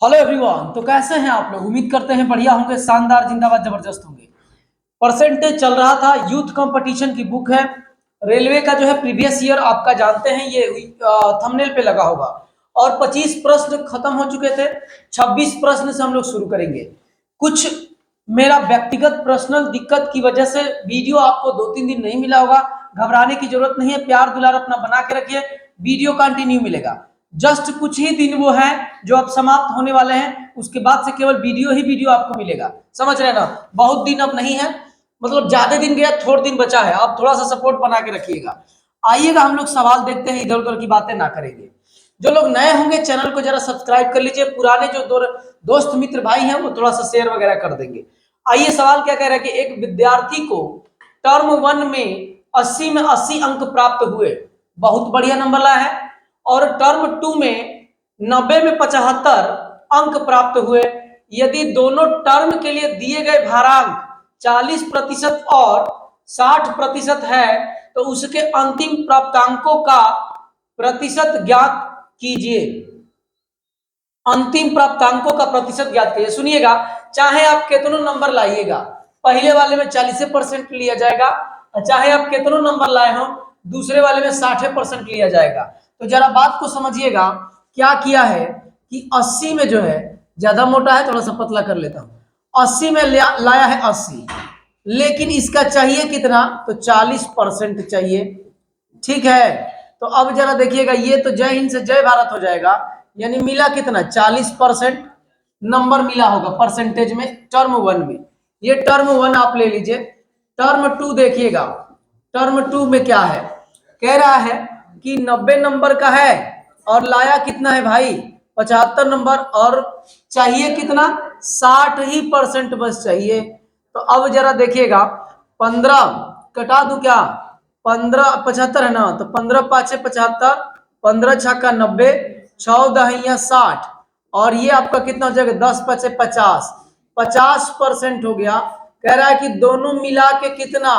Hello everyone. तो कैसे हैं आप लोग? उम्मीद करते हैं बढ़िया होंगे, शानदार, जिंदाबाद, जबरदस्त होंगे। परसेंटेज चल रहा था, यूथ कंपटीशन की बुक है। रेलवे का जो है प्रीवियस ईयर आपका जानते हैं, ये थंबनेल पे लगा होगा। और 25 प्रश्न खत्म हो चुके थे। 26 प्रश्न से हम लोग शुरू करेंगे। कुछ मेरा व्यक्तिगत पर्सनल दिक्कत की वजह से वीडियो आपको 2-3 दिन नहीं मिला होगा। घबराने की जरूरत नहीं है, प्यार दुलार अपना बना के रखिए, वीडियो कंटिन्यू मिलेगा। जस्ट कुछ ही दिन वो है जो अब समाप्त होने वाले हैं, उसके बाद से केवल वीडियो ही वीडियो आपको मिलेगा। समझ रहे हैं ना? बहुत दिन अब नहीं है, मतलब ज्यादा दिन गया, थोड़ा दिन बचा है। आप थोड़ा सा सपोर्ट बना के रखिएगा। आइएगा, हम लोग सवाल देखते हैं, इधर उधर की बातें ना करेंगे। जो लोग नए होंगे चैनल को जरा सब्सक्राइब कर लीजिए। पुराने जो दोस्त मित्र भाई हैं वो थोड़ा सा शेयर वगैरह कर देंगे। आइए, सवाल क्या कह रहा है कि एक विद्यार्थी को टर्म 1 में 80 में 80 अंक प्राप्त हुए, बहुत बढ़िया नंबर लाया है। और टर्म 2 में 90 में 75 अंक प्राप्त हुए। यदि दोनों टर्म के लिए दिए गए भारांक 40% और 60% है तो उसके अंतिम प्राप्तांकों का प्रतिशत ज्ञात कीजिए। अंतिम प्राप्तांकों का प्रतिशत ज्ञात कीजिए। सुनिएगा, चाहे आप कितनों नंबर लाइएगा, पहले वाले में 40% लिया जाएगा, चाहे आप कितनों नंबर लाए हो दूसरे वाले में 60% लिया जाएगा। तो जरा बात को समझिएगा। क्या किया है कि 80 में जो है, ज्यादा मोटा है, थोड़ा सा पतला कर लेता हूं। 80 में लाया है 80, लेकिन इसका चाहिए कितना? तो 40% चाहिए। ठीक है, तो अब जरा देखिएगा, ये तो जय हिंद से जय भारत हो जाएगा। यानी मिला कितना? 40% नंबर मिला होगा परसेंटेज में टर्म 1 में। ये टर्म 1 आप ले लीजिए। टर्म 2 देखिएगा, टर्म 2 में क्या है? कह रहा है कि 90 नंबर का है और लाया कितना है भाई? 75 नंबर, और चाहिए कितना? 60% बस चाहिए। तो अब जरा देखिएगा, 15 कटा दू क्या? 15 75 है ना, तो 15 पाँचे 75, 15 छक्का 90, 14 60, और ये आपका कितना हो जाएगा? 10 पचे 50, 50% हो गया। कह रहा है कि दोनों मिला के कितना?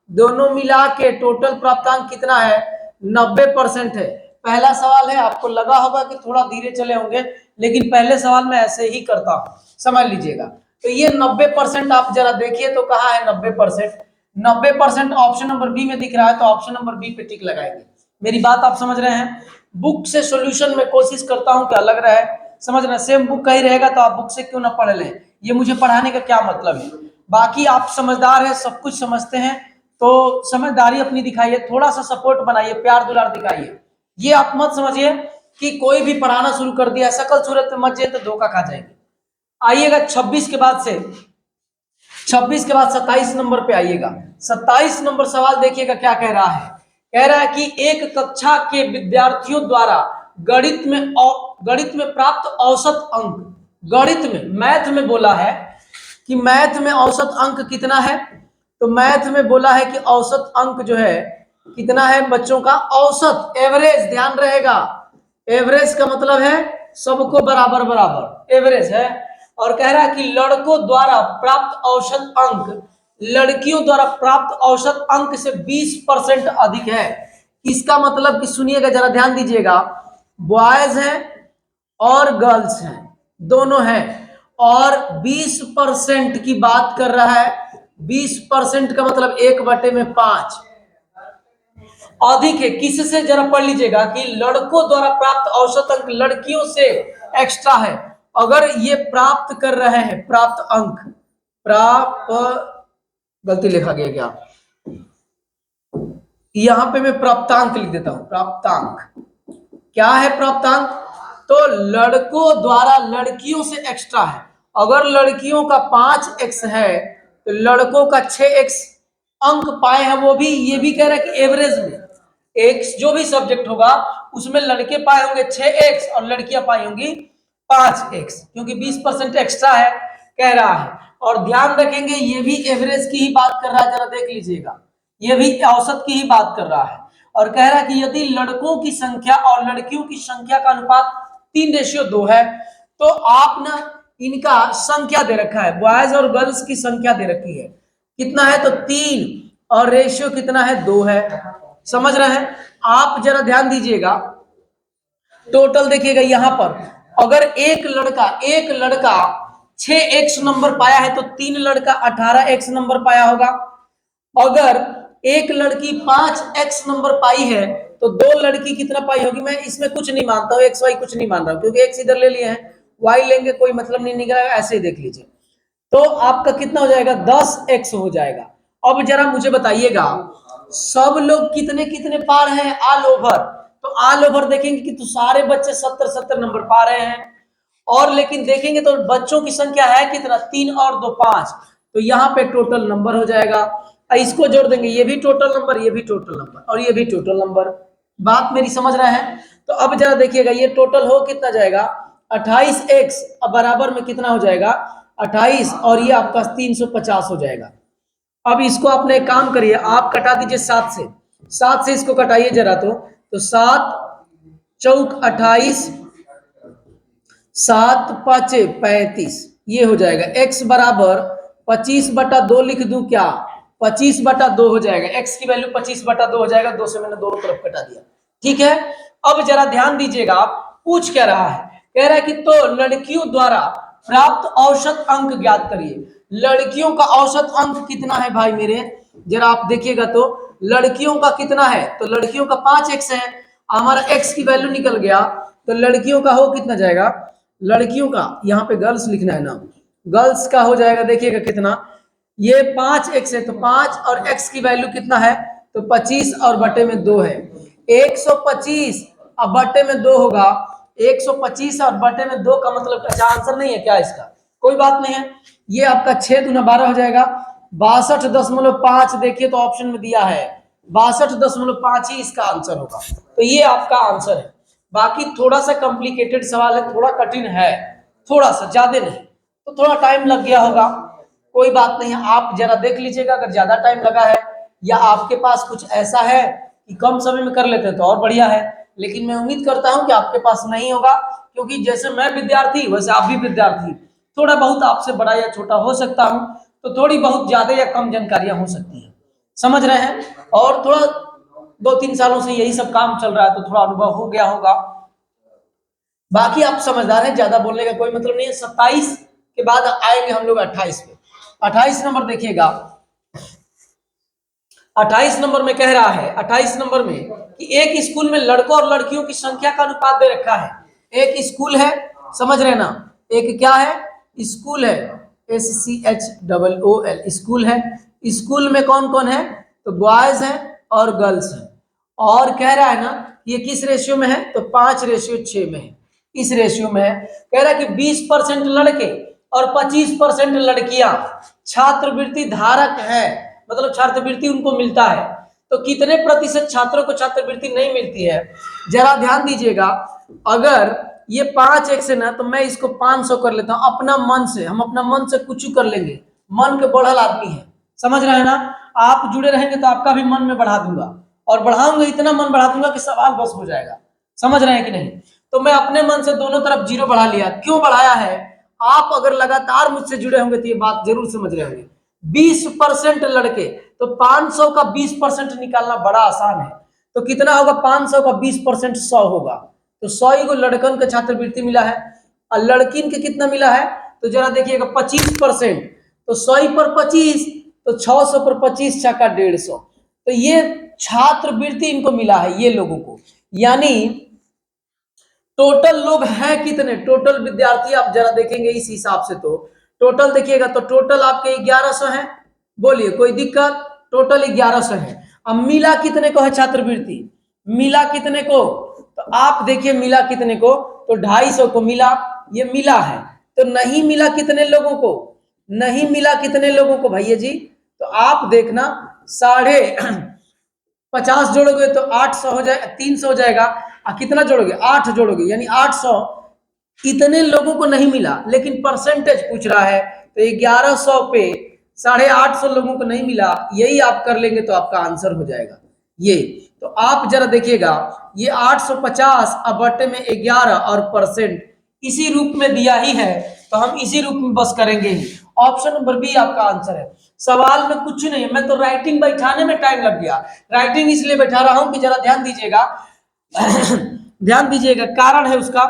दोनों मिला के टोटल प्राप्तांक कितना है? 90% है। पहला सवाल है, आपको लगा होगा कि थोड़ा धीरे चले होंगे, लेकिन पहले सवाल में ऐसे ही करता हूं, समझ लीजिएगा। तो ये 90% आप जरा देखिए तो कहाँ है 90%? 90% ऑप्शन नंबर बी में दिख रहा है, तो ऑप्शन नंबर बी पे टिक लगाएंगे। मेरी बात आप समझ रहे हैं? बुक से सॉल्यूशन में कोशिश करता हूं क्या लग रहा है? समझ रहे हैं? सेम बुक का ही रहेगा तो आप बुक से क्यों ना पढ़ लें, ये मुझे पढ़ाने का क्या मतलब है? बाकी आप समझदार हैं, सब कुछ समझते हैं, तो समझदारी अपनी दिखाइए, थोड़ा सा सपोर्ट बनाइए, प्यार दुलार दिखाइए। ये आप मत समझिए कि कोई भी पढ़ाना शुरू कर दिया, शकल सूरत में मत जाए तो धोखा खा जाएंगे। आइएगा 26 के बाद से, 26 के बाद 27 नंबर पे आइएगा। 27 नंबर सवाल देखिएगा क्या कह रहा है। कह रहा है कि एक कक्षा के विद्यार्थियों द्वारा गणित में प्राप्त औसत अंक, गणित में, मैथ में बोला है कि मैथ में औसत अंक कितना है? तो मैथ में बोला है कि औसत अंक जो है कितना है बच्चों का? औसत, एवरेज, ध्यान रहेगा। एवरेज का मतलब है सबको बराबर बराबर, एवरेज है। और कह रहा है कि लड़कों द्वारा प्राप्त औसत अंक लड़कियों द्वारा प्राप्त औसत अंक से 20% अधिक है। इसका मतलब कि सुनिएगा, जरा ध्यान दीजिएगा, बॉयज हैं और गर्ल्स हैं, दोनों हैं, और 20% की बात कर रहा है। 20% का मतलब 1/5 अधिक है। किससे? जरा पढ़ लीजिएगा कि लड़कों द्वारा प्राप्त औसत अंक लड़कियों से एक्स्ट्रा है। अगर ये प्राप्त कर रहे हैं, प्राप्त अंक, गलती लिखा गया क्या? यहां पे मैं प्राप्तांक लिख देता हूं, प्राप्तांक। क्या है प्राप्तांक? तो लड़कों द्वारा लड़कियों से एक्स्ट्रा है। अगर लड़कियों का 5x है तो लड़कों का 6x अंक पाए हैं। वो भी, ये भी कह रहा है कि एवरेज में एक्स जो भी सब्जेक्ट होगा उसमें लड़के पाए होंगे 6x और लड़कियां पाई होंगी 5x, क्योंकि 20% एक्स्ट्रा है, कह रहा है। और ध्यान रखेंगे, ये भी एवरेज की ही बात कर रहा है, जरा देख लीजिएगा, ये भी औसत की ही बात कर रहा है। और कह रहा है कि यदि लड़कों की संख्या और लड़कियों की संख्या का अनुपात 3:2 है, तो आप ना इनका संख्या दे रखा है, बॉयज और गर्ल्स की संख्या दे रखी है, कितना है? तो 3, और रेशियो कितना है? 2 है। समझ रहे हैं? आप जरा ध्यान दीजिएगा, टोटल देखिएगा यहां पर अगर एक लड़का 6x नंबर पाया है तो 3 लड़का 18x नंबर पाया होगा। अगर एक लड़की 5x नंबर पाई है तो 2 लड़की कितना पाई होगी। मैं इसमें कुछ नहीं मानता हूँ, एक्स वाई कुछ नहीं मान रहा हूँ, क्योंकि एक्स इधर ले लिए हैं, वाई लेंगे कोई मतलब नहीं निकलेगा, ऐसे ही देख लीजिए। तो आपका कितना हो जाएगा, 10x हो जाएगा। अब जरा मुझे बताइएगा सब लोग कितने कितने पा रहे हैं ऑल ओवर। तो ऑल ओवर देखेंगे कि तो सारे बच्चे 70 नंबर पा रहे हैं। और लेकिन देखेंगे तो बच्चों की संख्या है कितना, 3 और 2 5। तो यहाँ पे टोटल नंबर हो जाएगा। इसको जोड़ देंगे, ये भी टोटल नंबर, ये भी टोटल नंबर और ये भी टोटल नंबर। बात मेरी समझ रहे हैं। तो अब जरा देखिएगा ये टोटल हो कितना जाएगा, 28x बराबर में कितना हो जाएगा 28, और ये आपका 350 हो जाएगा। अब इसको आपने एक काम करिए, आप कटा दीजिए 7 से इसको कटाइए जरा। तो 7 चौक 28, 7 पाँचे 35, ये हो जाएगा। x बराबर 25/2 लिख दूं क्या, 25/2 हो जाएगा। x की वैल्यू 25/2 हो जाएगा। 2 से मैंने दोनों तरफ कटा दिया, ठीक है। अब जरा ध्यान दीजिएगा, आप पूछ क्या रहा है, कह रहा है कि तो लड़कियों द्वारा प्राप्त औसत अंक ज्ञात करिए। लड़कियों का औसत अंक कितना है भाई मेरे, जरा आप देखिएगा तो लड़कियों का कितना है। तो लड़कियों का 5x है, हमारा x की वैल्यू निकल गया। तो लड़कियों का हो कितना जाएगा, लड़कियों का यहाँ पे गर्ल्स लिखना है ना, गर्ल्स का हो जाएगा देखिएगा कितना, ये 5x है तो 5 और x की वैल्यू कितना है, तो 25 और बटे में 2 है। 125 अब बटे में 2 होगा, 125 और बटे में 2 का मतलब अच्छा आंसर नहीं है क्या इसका, कोई बात नहीं है। ये आपका 6 दूना 12 हो जाएगा। 62.5 देखिए तो ऑप्शन में दिया है, 62.5 ही इसका आंसर होगा। तो ये आपका आंसर है। बाकी थोड़ा सा कॉम्प्लिकेटेड सवाल है, थोड़ा कठिन है, थोड़ा सा, ज्यादा नहीं, तो थोड़ा टाइम लग गया होगा, कोई बात नहीं है। आप जरा देख लीजिएगा, अगर ज्यादा टाइम लगा है या आपके पास कुछ ऐसा है कि कम समय में कर लेते हैं तो और बढ़िया है। लेकिन मैं उम्मीद करता हूं कि आपके पास नहीं होगा, क्योंकि जैसे मैं विद्यार्थी वैसे आप भी विद्यार्थी, थोड़ा बहुत आपसे बड़ा या छोटा हो सकता हूं, तो थोड़ी बहुत ज्यादा या कम जानकारियां हो सकती है, समझ रहे हैं। और थोड़ा 2-3 सालों से यही सब काम चल रहा है तो थोड़ा अनुभव हो गया होगा। बाकी आप समझदार हैं, ज्यादा बोलने का कोई मतलब नहीं है। 27 के बाद आएंगे हम लोग 28 पे। 28 नंबर देखिएगा, 28 नंबर में कह रहा है, 28 नंबर में कि एक स्कूल में लड़कों और लड़कियों की संख्या का अनुपात दे रखा है। एक स्कूल है, समझ रहे ना, एक क्या है, स्कूल है, SCHOOL स्कूल है। स्कूल में कौन कौन है, तो बॉयज है और गर्ल्स है। और कह रहा है ना ये किस रेशियो में है, तो 5:6 में है, इस रेशियो में है। कह रहा है कि 20% लड़के और 25% लड़कियां छात्रवृत्ति धारक है, मतलब छात्रवृत्ति उनको मिलता है। तो कितने प्रतिशत छात्रों को छात्रवृत्ति नहीं मिलती है, जरा ध्यान दीजिएगा। अगर ये 5x है ना, तो मैं इसको 500 कर लेता हूं अपना मन से, हम अपना मन से कुछ कर लेंगे, मन के बढ़ल आदमी है, समझ रहे हैं ना। आप जुड़े रहेंगे तो आपका भी मन में बढ़ा दूंगा, और बढ़ाऊंगा इतना मन बढ़ा दूंगा कि सवाल बस हो जाएगा, समझ रहे हैं कि नहीं। तो मैं अपने मन से दोनों तरफ 0 बढ़ा लिया। क्यों बढ़ाया है, आप अगर लगातार मुझसे जुड़े होंगे तो ये बात जरूर समझ रहे होंगे। 20% लड़के, तो 500 का 20% निकालना बड़ा आसान है। तो कितना होगा, 500 का 20% 100 होगा। तो 100 को लड़कन को छात्रवृत्ति मिला है, और लड़किन के कितना मिला है, तो जरा देखिएगा 25%। तो 100 पर 25, तो 600 पर 25 छक्का 150। तो ये छात्रवृत्ति इनको मिला है ये लोगों को। यानी टोटल लोग हैं कितने, टोटल विद्यार्थी आप जरा देखेंगे इस हिसाब से, तो टोटल देखिएगा तो टोटल आपके 1100 हैं। बोलिए कोई दिक्कत, टोटल 1100 है। अब मिला कितने को है छात्रवृत्ति, मिला कितने को, तो आप देखिए मिला कितने को, तो 250 को मिला, ये मिला है। तो नहीं मिला कितने लोगों को, नहीं मिला कितने लोगों को भैया जी, तो आप देखना 50 जोड़ोगे तो 800 हो जाएगा, 300 हो जाएगा। कितना जोड़ोगे, 8 जोड़ोगे, यानी 800 इतने लोगों को नहीं मिला, लेकिन परसेंटेज पूछ रहा है। तो 1100 पे 850 लोगों को नहीं मिला, यही आप कर लेंगे तो आपका आंसर हो जाएगा ये। तो आप जरा देखिएगा ये 850 अब बटे में 11 और परसेंट इसी रूप में दिया ही है, तो हम इसी रूप में बस करेंगे ही। ऑप्शन नंबर बी आपका आंसर है। सवाल में कुछ नहीं है, मैं तो राइटिंग बैठाने में टाइम लग गया। राइटिंग इसलिए बैठा रहा हूं कि जरा ध्यान दीजिएगा ध्यान दीजिएगा, कारण है उसका।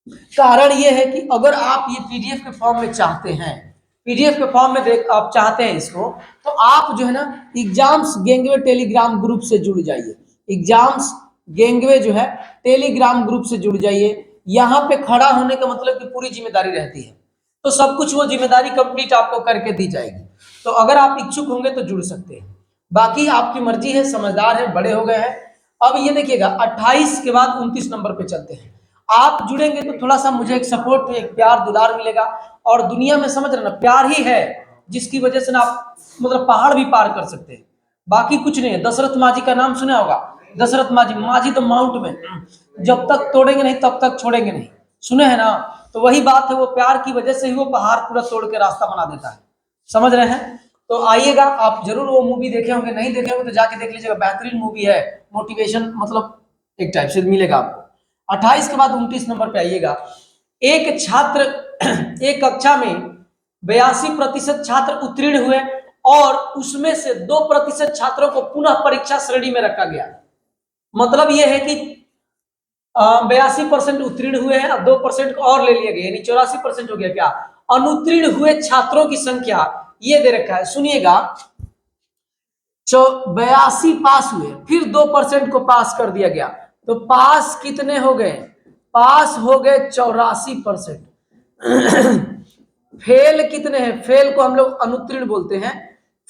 कारण ये है कि अगर आप ये पीडीएफ के फॉर्म में चाहते हैं, पीडीएफ के फॉर्म में देख आप चाहते हैं इसको, तो आप जो है ना एग्जाम्स गेंगवे टेलीग्राम ग्रुप से जुड़ जाइए। एग्जाम्स गेंगवे जो है टेलीग्राम ग्रुप से जुड़ जाइए। यहाँ पे खड़ा होने का मतलब कि पूरी जिम्मेदारी रहती है, तो सब कुछ वो जिम्मेदारी कंप्लीट आपको करके दी जाएगी। तो अगर आप इच्छुक होंगे तो जुड़ सकते हैं, बाकी आपकी मर्जी है, समझदार है, बड़े हो गए हैं। अब ये देखिएगा 28 के बाद 29 नंबर पे चलते हैं। आप जुड़ेंगे तो थोड़ा सा मुझे एक सपोर्ट, एक प्यार दुलार मिलेगा, और दुनिया में समझ रहे ना प्यार ही है जिसकी वजह से ना आप मतलब पहाड़ भी पार कर सकते हैं, बाकी कुछ नहीं है। दशरथ माझी का नाम सुना होगा, दशरथ माझी, माझी तो माउंट में, जब तक तोड़ेंगे नहीं तब तक छोड़ेंगे नहीं, सुने हैं ना। तो वही बात है, वो प्यार की वजह से ही वो पहाड़ पूरा तोड़ के रास्ता बना देता है, समझ रहे हैं। तो आइएगा, आप जरूर वो मूवी देखे होंगे, नहीं देखे होंगे तो जाके देख लीजिएगा, बेहतरीन मूवी है, मोटिवेशन मतलब एक टाइप से मिलेगा आपको। 28 के बाद 29 नंबर पे आइएगा। एक छात्र एक कक्षा में 82% छात्र उत्तीर्ण हुए और उसमें से 2% छात्रों को पुनः परीक्षा श्रेणी में रखा गया। मतलब यह है कि 82% उत्तीर्ण हुए हैं, अब 2% और ले लिए गए, यानी 84% हो गया। क्या अनुत्तीर्ण हुए छात्रों की संख्या ये दे रखा है, सुनिएगा। 82 पास हुए, फिर 2% को पास कर दिया गया, तो पास कितने हो गए? पास हो गए 84%। फेल कितने हैं? फेल को हम लोग अनुत्तीर्ण बोलते हैं,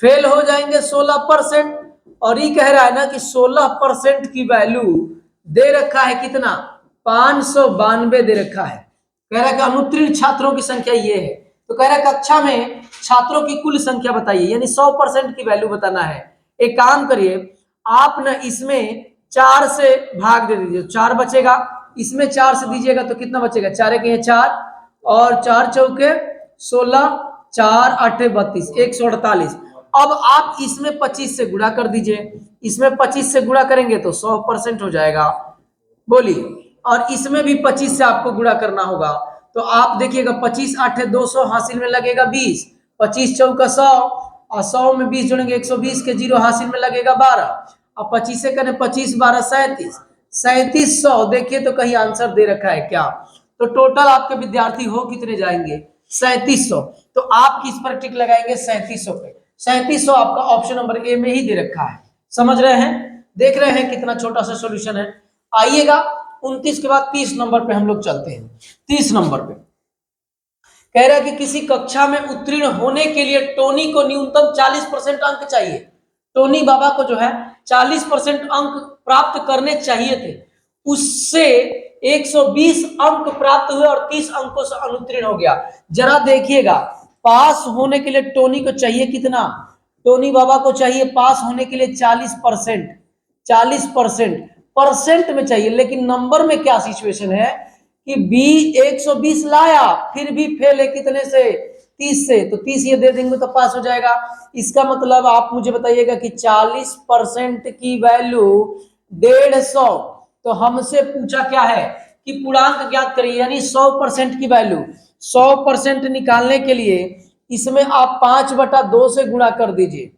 फेल हो जाएंगे 16%। और ये कह रहा है ना कि 16% की वैल्यू दे रखा है कितना? 592 दे रखा है। कह रहा है कि अनुत्तीर्ण छात्रों की संख्या ये है, तो कह रहा है कक्षा में छात्रों की कुल संख्या बताइए, यानी 100% की वैल्यू बताना है। एक काम करिए, आप ना इसमें 4 से भाग दे दीजिए, 4 बचेगा, इसमें 4 से दीजिएगा तो कितना बचेगा? 4 के 4 और 4 चौके 16, 4 8 32, 148। अब आप इसमें 25 से गुणा कर दीजिए, इसमें 25 से गुणा करेंगे तो 100% हो जाएगा, बोलिए। और इसमें भी 25 से आपको गुणा करना होगा, तो आप देखिएगा 25 8 200, हासिल में लगेगा 20, 25 चौका 100, और 100 में 20 जोड़ेंगे 120 के, 0 हासिल में लगेगा 12, अब 25 से करें 25 12 37, 3700। देखिए तो कहीं आंसर दे रखा है क्या? तो टोटल आपके विद्यार्थी हो कितने जाएंगे? 3700। तो आप किस पर टिक लगाएंगे? 3700 पे। 3700 आपका ऑप्शन नंबर ए में ही दे रखा है, समझ रहे हैं? देख रहे हैं कितना छोटा सा सॉल्यूशन है। आइएगा 29 के बाद 30 नंबर पे हम लोग चलते हैं। 30 नंबर पे कह रहा है कि किसी कक्षा में उत्तीर्ण होने के लिए टोनी को न्यूनतम 40% अंक चाहिए। टोनी बाबा को जो है 40% अंक प्राप्त करने चाहिए थे, उससे 120 अंक प्राप्त हुए और 30 अंकों से अनुत्तीर्ण हो गया। जरा देखिएगा, पास होने के लिए टोनी को चाहिए कितना? टोनी बाबा को चाहिए पास होने के लिए 40%, 40% परसेंट में चाहिए, लेकिन नंबर में क्या सिचुएशन है कि बी 120 लाया, फिर भी फेल है कितने से? 30 से, तो 30 ये दे देंगे तो पास हो जाएगा। इसका मतलब आप मुझे बताइएगा कि 40% की वैल्यू 150, तो हमसे पूछा क्या है कि पूर्णांक ज्ञात करिए, यानी 100% की वैल्यू। 100% निकालने के लिए इसमें आप 5/2 से गुणा कर दीजिए,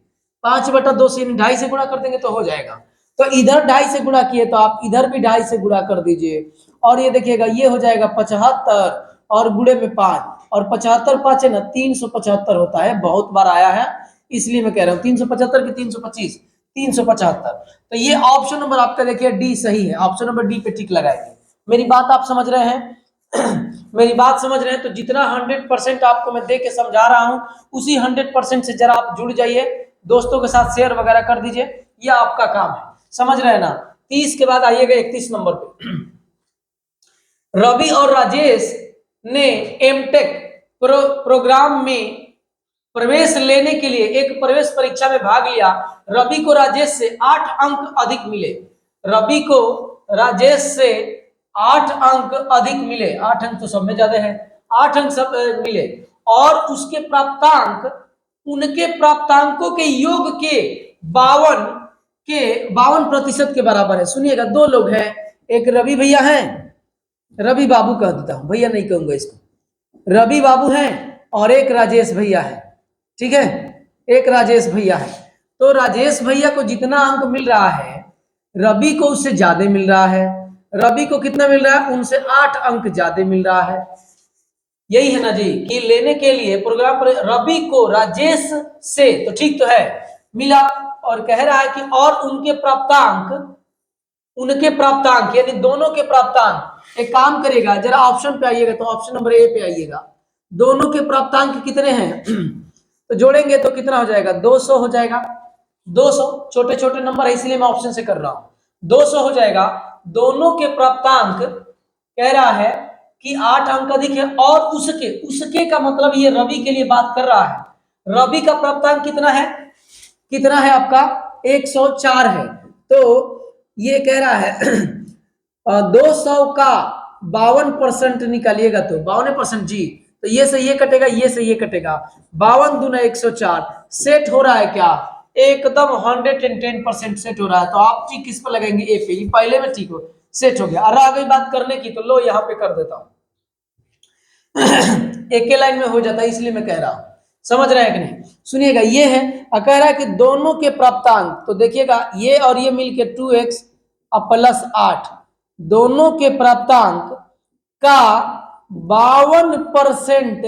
5/2 से 2.5 से गुणा कर देंगे तो हो जाएगा। तो इधर 2.5 से गुणा किए तो आप इधर भी 2.5 से गुणा कर दीजिए, और ये देखिएगा ये हो जाएगा 75, और गुणे में 5, और 75 5 है ना 375 होता है, बहुत बार आया है इसलिए मैं कह रहा हूँ 375 की 325, 375। तो ये ऑप्शन नंबर आपका देखिए डी सही है, ऑप्शन नंबर डी पे टिक लगाएंगे। मेरी बात आप समझ रहे हैं? मेरी बात समझ रहे हैं? तो जितना 100% आपको मैं दे के समझा रहा हूं, उसी 100% से जरा आप जुड़ जाइए, दोस्तों के साथ शेयर वगैरह कर दीजिए, यह आपका काम है, समझ रहे हैं ना। 30 के बाद आइएगा 31 नंबर पे। रवि और राजेश ने एमटेक प्रोग्राम में प्रवेश लेने के लिए एक प्रवेश परीक्षा में भाग लिया। रवि को राजेश से 8 अंक अधिक मिले। रवि को राजेश से 8 अंक अधिक मिले, 8 अंक तो सब में ज्यादा है, 8 अंक सब मिले, और उसके प्राप्तांक उनके प्राप्तांकों के योग के 52% के बराबर है। सुनिएगा, 2 लोग हैं, एक रवि भैया हैं, रवि बाबू कह देता हूं, भैया नहीं कहूंगा इसको, रवि बाबू हैं, और एक राजेश भैया है, ठीक है, एक राजेश भैया है। तो राजेश भैया को जितना अंक मिल रहा है, रवि को उससे ज्यादा मिल रहा है। रवि को कितना मिल रहा है, उनसे 8 अंक ज्यादा मिल रहा है। यही है ना जी कि लेने के लिए प्रोग्राम पर रवि को राजेश से, तो ठीक तो है, मिला। और कह रहा है कि और उनके प्राप्तांक यानी दोनों के प्राप्तांक। एक काम करेगा, जरा ऑप्शन पे आइएगा, तो ऑप्शन नंबर ए पे आइएगा। दोनों के प्राप्तांक कितने हैं तो जोड़ेंगे तो कितना हो जाएगा, 200 हो जाएगा। 200 छोटे छोटे नंबर है इसलिए मैं ऑप्शन से कर रहा हूं। 200 हो जाएगा। दोनों के प्राप्तांक कह रहा है कि 8 अंक अधिक है, और उसके उसके का मतलब ये रवि के लिए बात कर रहा है। रवि का प्राप्तांक कितना है आपका, 104 है। तो ये कह रहा है 200 का 52% निकालिएगा तो 52% जी, तो ये से ये कटेगा, ये से ये कटेगा, 52 दूना 104 सेट हो रहा है क्या, एकदम 110% सेट हो रहा है। तो आप जी किस पर लगाएंगे, ए पे। ये पहले में ठीक हो, सेट हो गया। और आ गई बात करने की, तो लो यहाँ पे कर देता हूं एक ही लाइन में हो जाता है, इसलिए मैं कह रहा हूं। समझ रहे हैं कि नहीं, सुनिएगा। ये है कह रहा है कि दोनों के प्राप्तांक, तो देखिएगा ये और ये मिलके 2x अब प्लस 8, दोनों के प्राप्तांक का 52%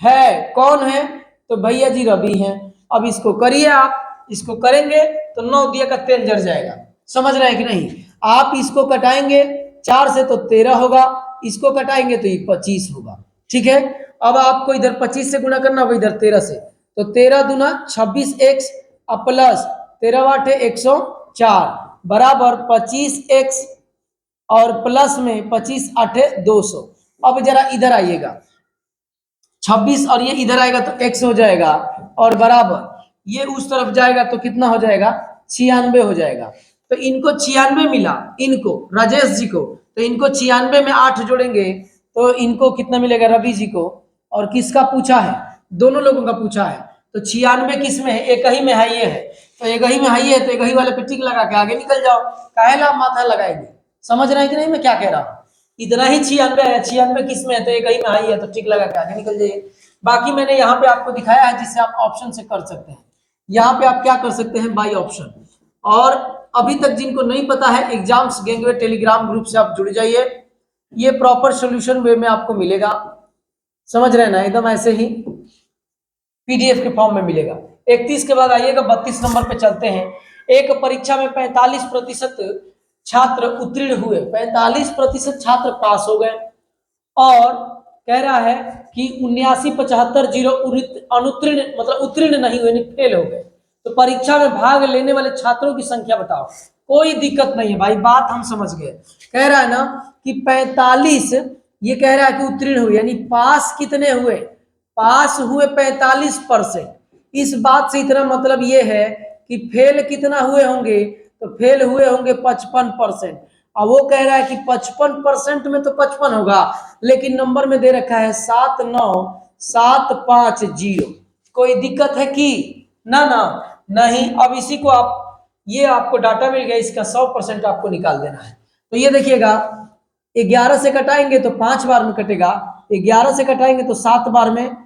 है। कौन है, तो भैया जी रवि हैं। अब इसको करिए, आप इसको करेंगे तो 9 दिया का 3 जड़ जाएगा। समझ रहे हैं कि नहीं, आप इसको कटाएंगे 4 से तो 13 होगा, इसको कटाएंगे तो ये 25 होगा। ठीक है, अब आपको इधर 25 से गुणा करना होगा, इधर 13 से, तो 13 दूना 26x अब प्लस 13 वाटे 104 बराबर 25x और प्लस में 25 आठे 200। अब जरा इधर आइएगा, 26 और ये इधर आएगा तो x हो जाएगा, और बराबर ये उस तरफ जाएगा तो कितना हो जाएगा, 96 हो जाएगा। तो इनको 96 मिला, इनको राजेश जी को, तो इनको 96 में 8 जोड़ेंगे तो इनको कितना मिलेगा, रवि जी को। और किसका पूछा है, दोनों लोगों का पूछा है। तो 96 किस में है, एक ही में है, ये है तो एक ही में है, ये तो एक ही वाले पे टिक लगा के आगे निकल जाओ, काहे ला माथा लगाएंगे। समझ रहे हैं कि नहीं मैं क्या कह रहा हूँ, इतना ही 96 है, 96 किस में है, तो एक ही में है, तो टिक लगा के आगे निकल जाइए। बाकी मैंने यहाँ पे आपको दिखाया है जिससे आप ऑप्शन से कर सकते हैं। यहाँ पे आप क्या कर सकते हैं, बाई ऑप्शन। और अभी तक जिनको नहीं पता है, एग्जाम्स गैंगवे टेलीग्राम ग्रुप से आप जुड़ जाइए, ये प्रॉपर सोल्यूशन वे में आपको मिलेगा। समझ रहे हैं ना, एकदम ऐसे ही पीडीएफ के फॉर्म में मिलेगा। 31 के बाद आइएगा 32 नंबर पे चलते हैं। एक परीक्षा में 45% छात्र उत्तीर्ण हुए, 45% छात्र पास हो गए, और कह रहा है कि 79,75 अनुत्तीर्ण मतलब उत्तीर्ण नहीं हुए, फेल हो गए। तो परीक्षा में भाग लेने वाले छात्रों की संख्या बताओ। कोई दिक्कत नहीं है भाई, बात हम समझ गए। कह रहा है ना कि 45, ये कह रहा है कि उत्तीर्ण हुए, यानी पास कितने हुए, पास हुए 45%। इस बात से इतना मतलब ये है कि फेल कितना हुए होंगे, तो फेल हुए होंगे 55%। अब वो कह रहा है कि 55% में तो 55 होगा, लेकिन नंबर में दे रखा है 79750। कोई दिक्कत है कि ना ना नहीं। अब इसी को आप, ये आपको डाटा मिल गया, इसका 100% आपको निकाल देना है। तो ये देखिएगा, 11 से कटाएंगे तो 5 बार में कटेगा, 11 से कटाएंगे तो 7 बार में,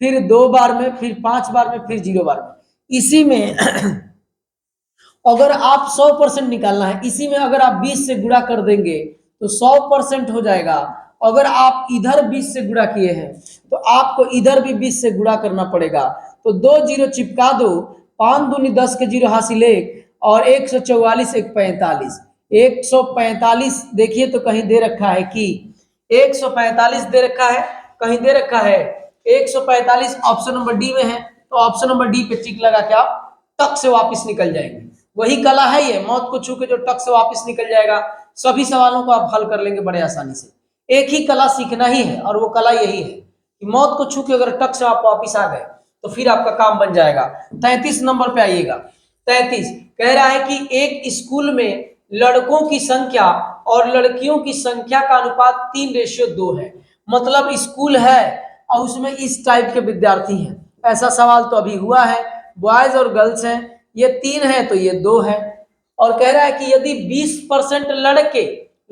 फिर 2 बार में, फिर 5 बार में, फिर 0 बार में। इसी में अगर आप 100% निकालना है, इसी में अगर आप 20 से गुणा कर देंगे तो 100% हो जाएगा। अगर आप इधर 20 से गुणा किए हैं तो आपको इधर भी 20 से गुणा करना पड़ेगा। तो 2 जीरो चिपका दो, 5 दूनी 10 के जीरो हासिल 1, और 144 1 45, 145 देखिए तो कहीं दे रखा है कि 145 दे रखा है, कहीं दे रखा है 145, ऑप्शन नंबर डी में है। तो ऑप्शन नंबर डी पे टिक लगा के आप टक से वापस निकल जाएंगे। वही कला है ये, मौत को छू के जो टक से वापस निकल जाएगा। सभी सवालों को आप हल कर लेंगे बड़े आसानी से। एक ही कला सीखना ही है, और वो कला यही है कि मौत को छू के अगर टक से आप वापस आ गए तो फिर आपका काम बन जाएगा। 33 नंबर पे आइएगा। 33 कह रहा है कि एक स्कूल में लड़कों की संख्या और लड़कियों की संख्या का अनुपात 3:2 है। मतलब स्कूल है और उसमें इस टाइप के विद्यार्थी हैं। ऐसा सवाल तो अभी हुआ है, बॉयज और गर्ल्स हैं, ये 3 है तो ये 2 है। और कह रहा है कि यदि 20%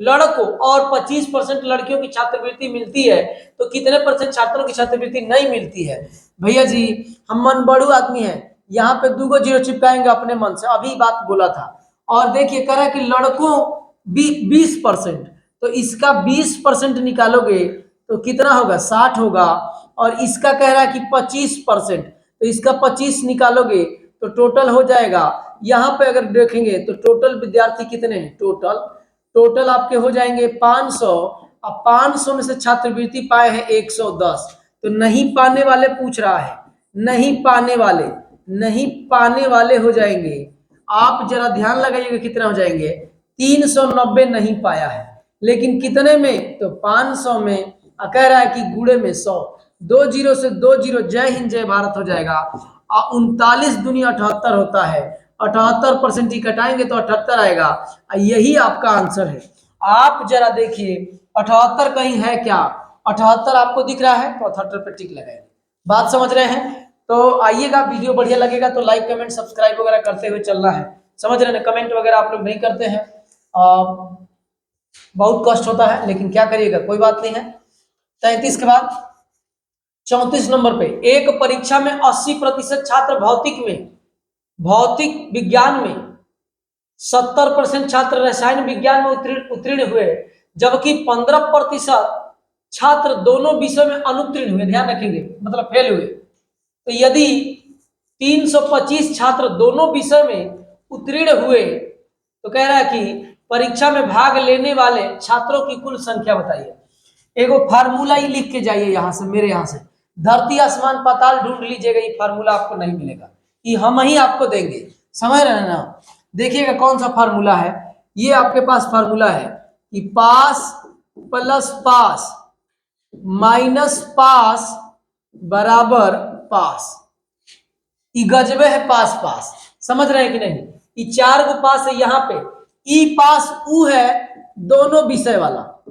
लड़कों और 25% लड़कियों की छात्रवृत्ति मिलती है तो कितने % छात्रों की छात्रवृत्ति नहीं मिलती है। भैया जी हम मन बड़ू आदमी है, यहाँ पे 2 जीरो चिपकाएंगे अपने मन से, अभी बात बोला था। और देखिए कह रहा है कि लड़कों 20%, तो इसका 20% निकालोगे तो कितना होगा, 60 होगा। और इसका कह रहा है कि 25%, तो इसका 25 निकालोगे तो टोटल हो जाएगा। यहाँ पे अगर देखेंगे तो टोटल विद्यार्थी कितने हैं, टोटल आपके हो जाएंगे 500। अब 500 में से छात्रवृत्ति पाए हैं 110, तो नहीं पाने वाले पूछ रहा है, नहीं पाने वाले हो जाएंगे। आप जरा ध्यान लगाइएगा कितना हो जाएंगे, 390 नहीं पाया है, लेकिन कितने में, तो 500 में। कह रहा है कि गुणे में 100, 2 जीरो से 2 जीरो, जय हिंद जय भारत हो जाएगा। 39 दूनी 78 होता है, 78% ही कटाएंगे तो 78 आएगा। यही आपका आंसर है। आप जरा देखिए 78 कहीं है क्या, 78 आपको दिख रहा है तो 78 पे टिक लगाएंगे। बात समझ रहे हैं? तो आइएगा, वीडियो बढ़िया लगेगा तो लाइक कमेंट सब्सक्राइब वगैरह करते हुए चलना है। समझ रहे हैं? कमेंट वगैरह आप लोग नहीं करते हैं, बहुत कष्ट होता है, लेकिन क्या करिएगा, कोई बात नहीं है। 33 के बाद 34 नंबर पे, एक परीक्षा में 80% छात्र भौतिक विज्ञान में, 70% छात्र रसायन विज्ञान में उत्तीर्ण हुए, जबकि 15% छात्र दोनों विषय में अनुत्तीर्ण हुए। ध्यान रखेंगे, मतलब फेल हुए। तो यदि 325 छात्र दोनों विषय में उत्तीर्ण हुए तो कह रहा है कि परीक्षा में भाग लेने वाले छात्रों की कुल संख्या बताइए। एगो फार्मूला ही लिख के जाइए यहाँ से, मेरे यहाँ से, धरती आसमान पाताल ढूंढ लीजिएगा, ये फार्मूला आपको नहीं मिलेगा, ये हम ही आपको देंगे। समझ रहे हैं ना? देखिएगा कौन सा फार्मूला है, ये आपके पास फार्मूला है कि पास प्लस पास माइनस पास बराबर पास। ई गजबे है पास। समझ रहे हैं कि नहीं? ये 4 गो पास है यहाँ पे, ई पास ऊ है दोनों विषय वाला,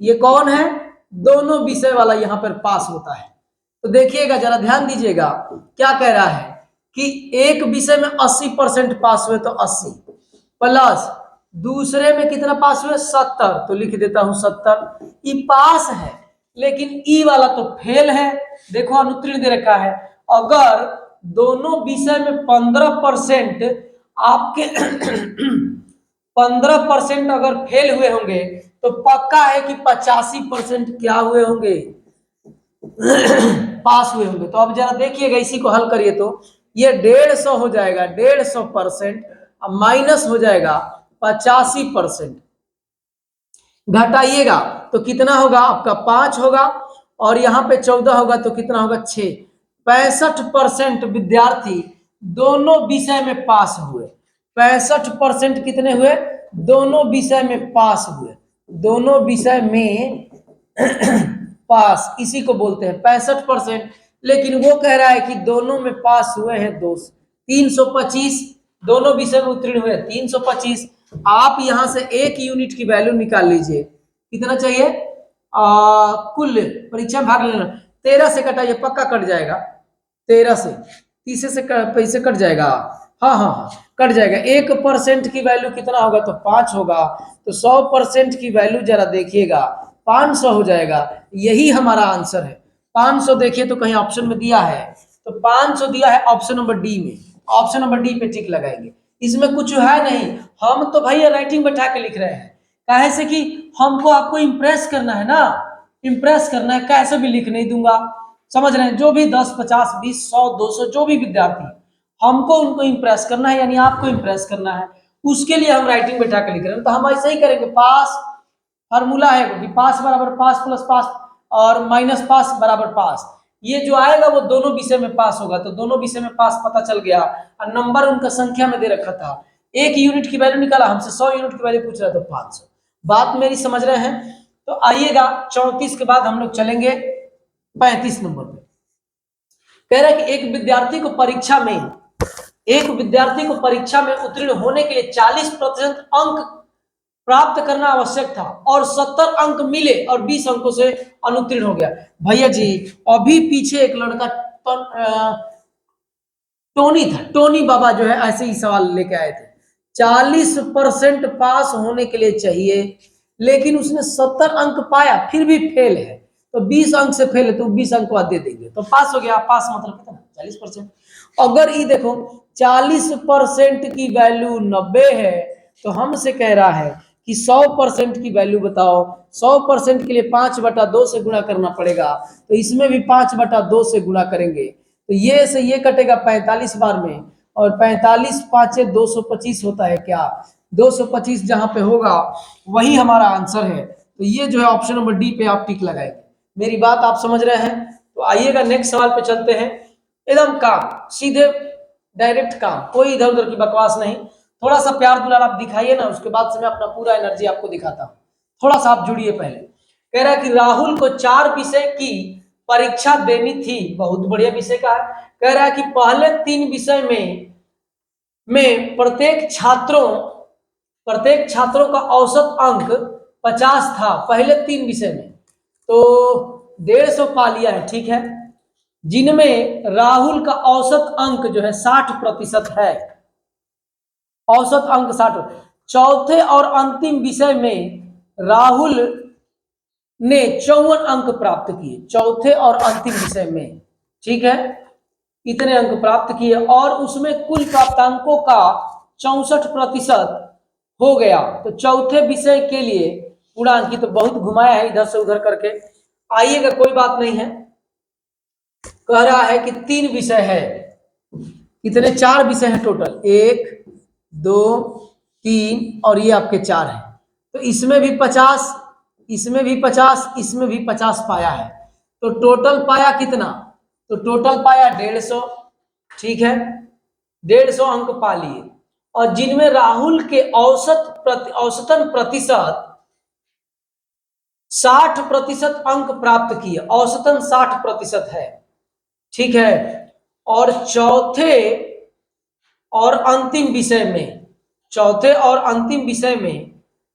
ये कौन है, दोनों विषय वाला यहाँ पर पास होता है। तो देखिएगा जरा ध्यान दीजिएगा, क्या कह रहा है कि एक विषय में 80% पास हुए तो 80, प्लस दूसरे में कितना पास हुए 70, तो लिख देता हूं 70। ई पास है, लेकिन ई वाला तो फेल है, देखो अनुत्तीर्ण दे रखा है। अगर दोनों विषय में 15% आपके 15% अगर फेल हुए होंगे तो पक्का है कि 85% क्या हुए होंगे, पास हुए होंगे। तो अब जरा देखिएगा, इसी को हल करिए तो ये 150 हो जाएगा, 150%, अब माइनस हो जाएगा 85%, घटाइएगा तो कितना होगा आपका 5 होगा, और यहाँ पे 14 होगा तो कितना होगा 6। 65% विद्यार्थी दोनों विषय में पास हुए। 65% कितने हुए, दोनों विषय में पास हुए, दोनों विषय में पास, इसी को बोलते हैं 65%। लेकिन वो कह रहा है कि दोनों में पास हुए हैं 325, दोनों विषय में उत्तीर्ण हुए 325। आप यहां से 1 यूनिट की वैल्यू निकाल लीजिए, कितना चाहिए, कुल परीक्षा में भाग लेना 13 से कटाइए, पक्का कट जाएगा, 13 से 30 से पैसे कट जाएगा, हाँ कट जाएगा। 1% की वैल्यू कितना होगा, तो 5 होगा, तो 100% की वैल्यू जरा देखिएगा 500 हो जाएगा। यही हमारा आंसर है। 500 देखिए तो कहीं ऑप्शन में दिया है, तो 500 दिया है ऑप्शन नंबर डी में, ऑप्शन नंबर डी पे टिक लगाएंगे। इसमें कुछ है नहीं, हम तो भैया राइटिंग बैठा के लिख रहे हैं, काहे से कि हमको आपको इंप्रेस करना है ना, इंप्रेस करना है, कैसे भी लिख नहीं दूंगा। समझ रहे हैं? जो भी 10, 50, 20, 100, 200 जो भी विद्यार्थी, हमको उनको इंप्रेस करना है, यानी आपको इंप्रेस करना है, उसके लिए हम राइटिंग बैठा के लिख रहे हैं। तो हम ऐसे ही करेंगे, पास फार्मूला है कि पास बराबर पास प्लस पास और माइनस पास बराबर पास, ये जो आएगा वो दोनों विषय में पास होगा, तो दोनों विषय में पास पता चल गया, और नंबर उनका संख्या में दे रखा था। 1 यूनिट की वैल्यू निकाला, हमसे 100 यूनिट की वैल्यू पूछ रहा था 500। बात मेरी समझ रहे हैं? तो आइएगा 34 के बाद हम लोग चलेंगे 35 नंबर पे। कह रहा है कि एक विद्यार्थी को परीक्षा में उत्तीर्ण होने के लिए 40% अंक प्राप्त करना आवश्यक था, और 70 अंक मिले और 20 अंकों से अनुत्तीर्ण हो गया। भैया जी अभी पीछे एक लड़का टोनी था, टोनी बाबा जो है ऐसे ही सवाल लेके आए थे, 40% पास होने के लिए चाहिए, लेकिन उसने 70 अंक पाया फिर भी फेल है, तो 20 अंक से फेल है तो 20 अंक बाद दे देंगे, तो पास हो गया। पास मतलब कितना, 40%। अगर ये देखो 40% की वैल्यू 90 है, तो हमसे कह रहा है कि 100% की वैल्यू बताओ। 100% के लिए 5/2 से गुणा करना पड़ेगा, तो इसमें भी 5/2 से गुणा करेंगे, तो ये से ये कटेगा 45 बार में, और 45 5 225 होता है क्या, 225 जहां पे होगा वही हमारा आंसर है। तो ये जो है ऑप्शन नंबर डी पे आप टिक लगाएंगे। मेरी बात आप समझ रहे हैं? तो आइएगा नेक्स्ट सवाल पे चलते हैं। एकदम काम, सीधे डायरेक्ट काम, कोई इधर उधर की बकवास नहीं। थोड़ा सा प्यार दुलार आप दिखाइए ना, उसके बाद से मैं अपना पूरा एनर्जी आपको दिखाता हूँ। थोड़ा सा आप जुड़िए पहले। कह रहा है कि राहुल को 4 विषय की परीक्षा देनी थी। बहुत बढ़िया विषय का है। कह रहा है कि पहले 3 विषय में प्रत्येक छात्रों का औसत अंक 50 था पहले 3 विषय में, तो 150 पा लिया है, ठीक है। जिनमें राहुल का औसत अंक जो है 60% है, औसत अंक 60। चौथे और अंतिम विषय में राहुल ने 54 अंक प्राप्त किए, चौथे और अंतिम विषय में, ठीक है, इतने अंक प्राप्त किए, और उसमें कुल प्राप्तांकों का 64% हो गया। तो चौथे विषय के लिए पूर्णांक, तो बहुत घुमाया है इधर से उधर करके। आइएगा, कोई बात नहीं है। कह रहा है कि 3 विषय है, कितने, 4 विषय है टोटल, 1 2 3 और ये आपके 4 है। तो इसमें भी 50, इसमें भी 50, इसमें भी 50 पाया है, तो टोटल पाया कितना, तो टोटल पाया 150, ठीक है, 150 अंक पा लिए। और जिनमें राहुल के औसतन प्रतिशत 60% अंक प्राप्त किए, औसतन 60% है, ठीक है। और चौथे और अंतिम विषय में